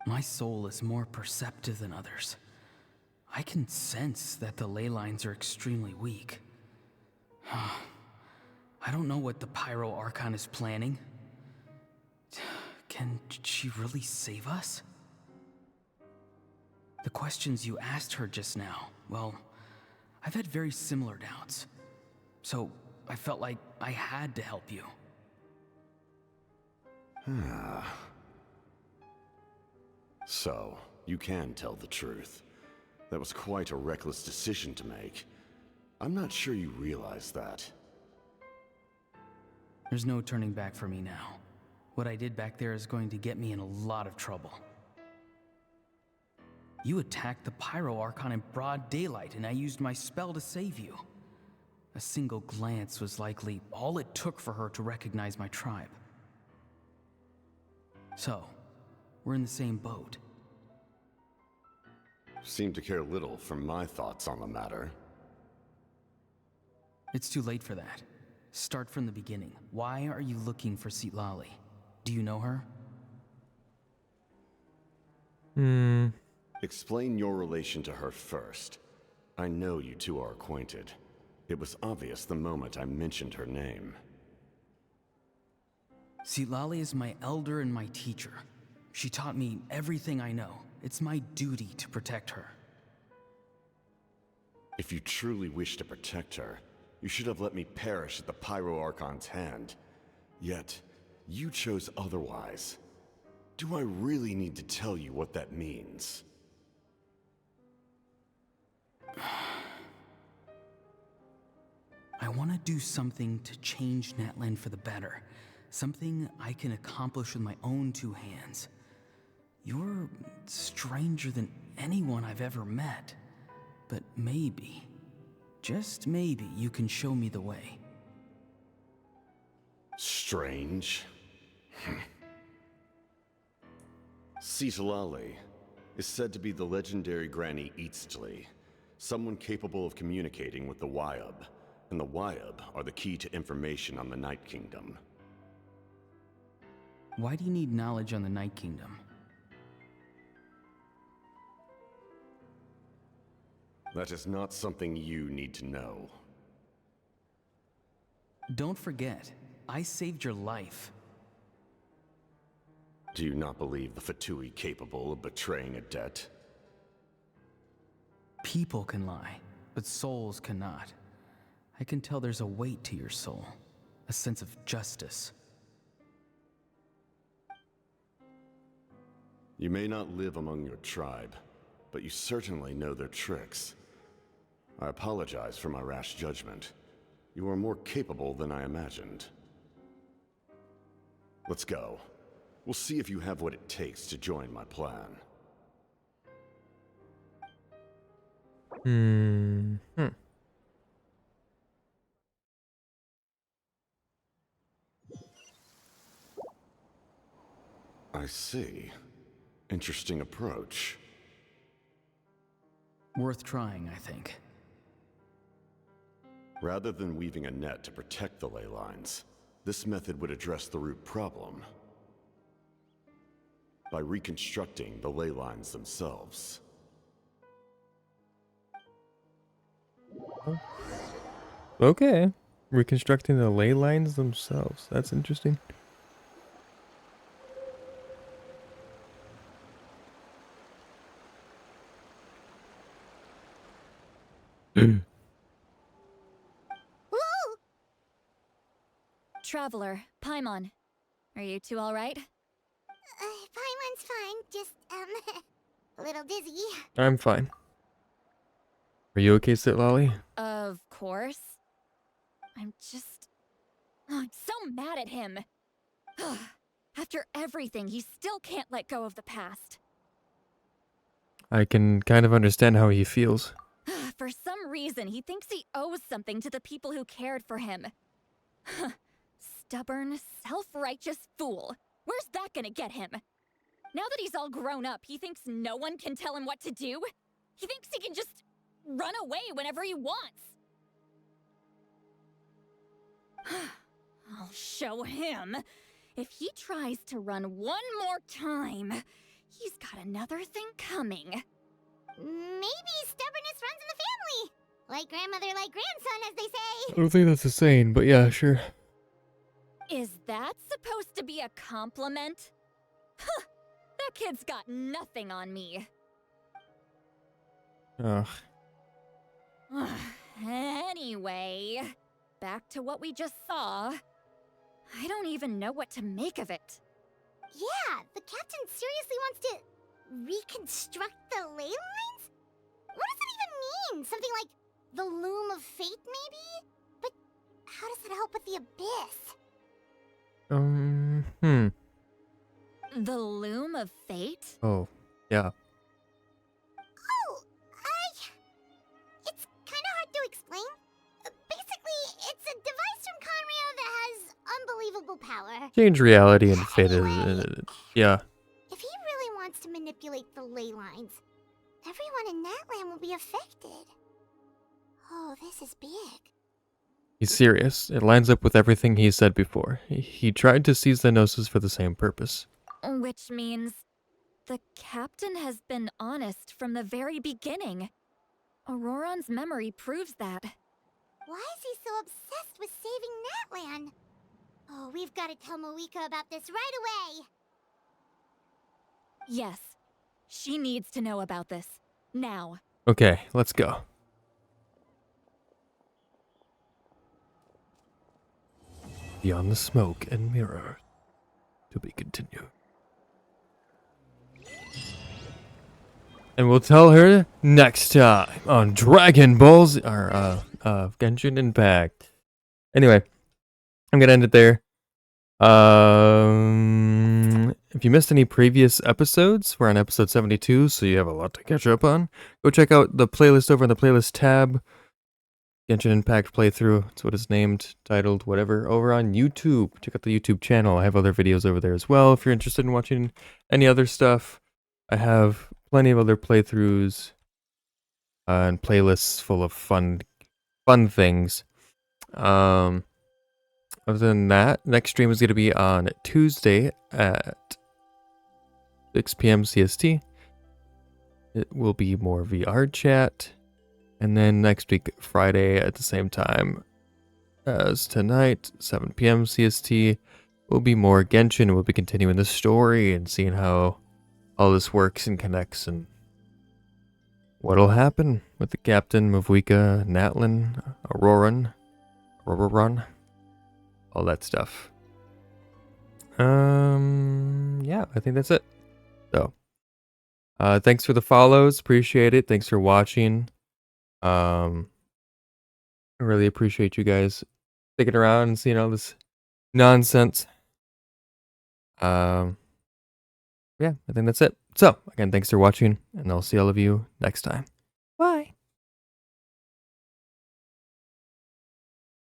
Speaker 4: My soul is more perceptive than others. I can sense that the ley lines are extremely weak. I don't know what the Pyro Archon is planning. Can she really save us? The questions you asked her just now, well, I've had very similar doubts. So I felt like I had to help you.
Speaker 6: So, you can tell the truth. That was quite a reckless decision to make. I'm not sure you realize that.
Speaker 4: There's no turning back for me now. What I did back there is going to get me in a lot of trouble. You attacked the Pyro Archon in broad daylight, and I used my spell to save you. A single glance was likely all it took for her to recognize my tribe. So, we're in the same boat.
Speaker 6: Seem to care little for my thoughts on the matter.
Speaker 4: It's too late for that. Start from the beginning. Why are you looking for Citlali? Do you know her?
Speaker 6: Explain your relation to her first. I know you two are acquainted. It was obvious the moment I mentioned her name.
Speaker 4: Citlali is my elder and my teacher. She taught me everything I know. It's my duty to protect her.
Speaker 6: If you truly wish to protect her, you should have let me perish at the Pyro Archon's hand. Yet, you chose otherwise. Do I really need to tell you what that means?
Speaker 4: I want to do something to change Natlan for the better. Something I can accomplish with my own two hands. You're stranger than anyone I've ever met. But maybe, just maybe, you can show me the way.
Speaker 6: Strange? Citlali is said to be the legendary Granny Citlali, someone capable of communicating with the Wyub, and the Wyub are the key to information on the Night Kingdom.
Speaker 4: Why do you need knowledge on the Night Kingdom?
Speaker 6: That is not something you need to know.
Speaker 4: Don't forget, I saved your life.
Speaker 6: Do you not believe the Fatui capable of betraying a debt?
Speaker 4: People can lie, but souls cannot. I can tell there's a weight to your soul, a sense of justice.
Speaker 6: You may not live among your tribe, but you certainly know their tricks. I apologize for my rash judgment. You are more capable than I imagined. Let's go. We'll see if you have what it takes to join my plan. I see. Interesting approach.
Speaker 4: Worth trying, I think.
Speaker 6: Rather than weaving a net to protect the ley lines, this method would address the root problem by reconstructing the ley lines themselves.
Speaker 2: Okay. Reconstructing the ley lines themselves. That's interesting.
Speaker 5: Traveler, Paimon. Are you two alright?
Speaker 1: Paimon's fine, just, a little dizzy.
Speaker 2: I'm fine. Are you okay, Citlali?
Speaker 5: Of course. I'm so mad at him. After everything, he still can't let go of the past.
Speaker 2: I can kind of understand how he feels.
Speaker 5: For some reason, he thinks he owes something to the people who cared for him. Stubborn, self-righteous fool. Where's that gonna get him? Now that he's all grown up, he thinks no one can tell him what to do? He thinks he can just run away whenever he wants. I'll show him. If he tries to run one more time, he's got another thing coming.
Speaker 1: Maybe stubbornness runs in the family. Like grandmother, like grandson, as they say.
Speaker 2: I don't think that's a saying, but yeah, sure.
Speaker 5: Is that supposed to be a compliment? Huh, that kid's got nothing on me.
Speaker 2: Ugh.
Speaker 5: Anyway, back to what we just saw. I don't even know what to make of it.
Speaker 1: Yeah, the captain seriously wants to reconstruct the ley lines? What does that even mean? Something like the loom of fate, maybe? But how does that help with the abyss?
Speaker 5: The loom of fate?
Speaker 2: Oh, yeah.
Speaker 1: Oh, it's kind of hard to explain. Basically, it's a device from Conrio that has unbelievable power.
Speaker 2: Change reality and fate is, yeah.
Speaker 1: If he really wants to manipulate the ley lines, everyone in Natlan will be affected. Oh, this is big.
Speaker 2: He's serious. It lines up with everything he said before. He tried to seize the Gnosis for the same purpose.
Speaker 5: Which means the captain has been honest from the very beginning. Ororon's memory proves that.
Speaker 1: Why is he so obsessed with saving Natlan? Oh, we've got to tell Moika about this right away.
Speaker 5: Yes, she needs to know about this. Now.
Speaker 2: Okay, let's go. Beyond the smoke and mirror. To be continued. And we'll tell her next time on Dragon Balls or Genshin Impact. Anyway, I'm gonna end it there. If you missed any previous episodes, we're on episode 72, so you have a lot to catch up on. Go check out the playlist over in the playlist tab. Genshin Impact playthrough, that's what it's named, titled, whatever, over on YouTube. Check out the YouTube channel. I have other videos over there as well. If you're interested in watching any other stuff, I have plenty of other playthroughs and playlists full of fun things. Other than that, next stream is going to be on Tuesday at 6 p.m. CST. It will be more VR chat. And then next week, Friday, at the same time as tonight, 7 p.m. CST, will be more Genshin. We'll be continuing the story and seeing how all this works and connects and what'll happen with the captain, Mavuika, Natlan, Ororon, all that stuff. Yeah, I think that's it. So, thanks for the follows. Appreciate it. Thanks for watching. I really appreciate you guys sticking around and seeing all this nonsense. Yeah, I think that's it. So, again, thanks for watching, and I'll see all of you next time. Bye.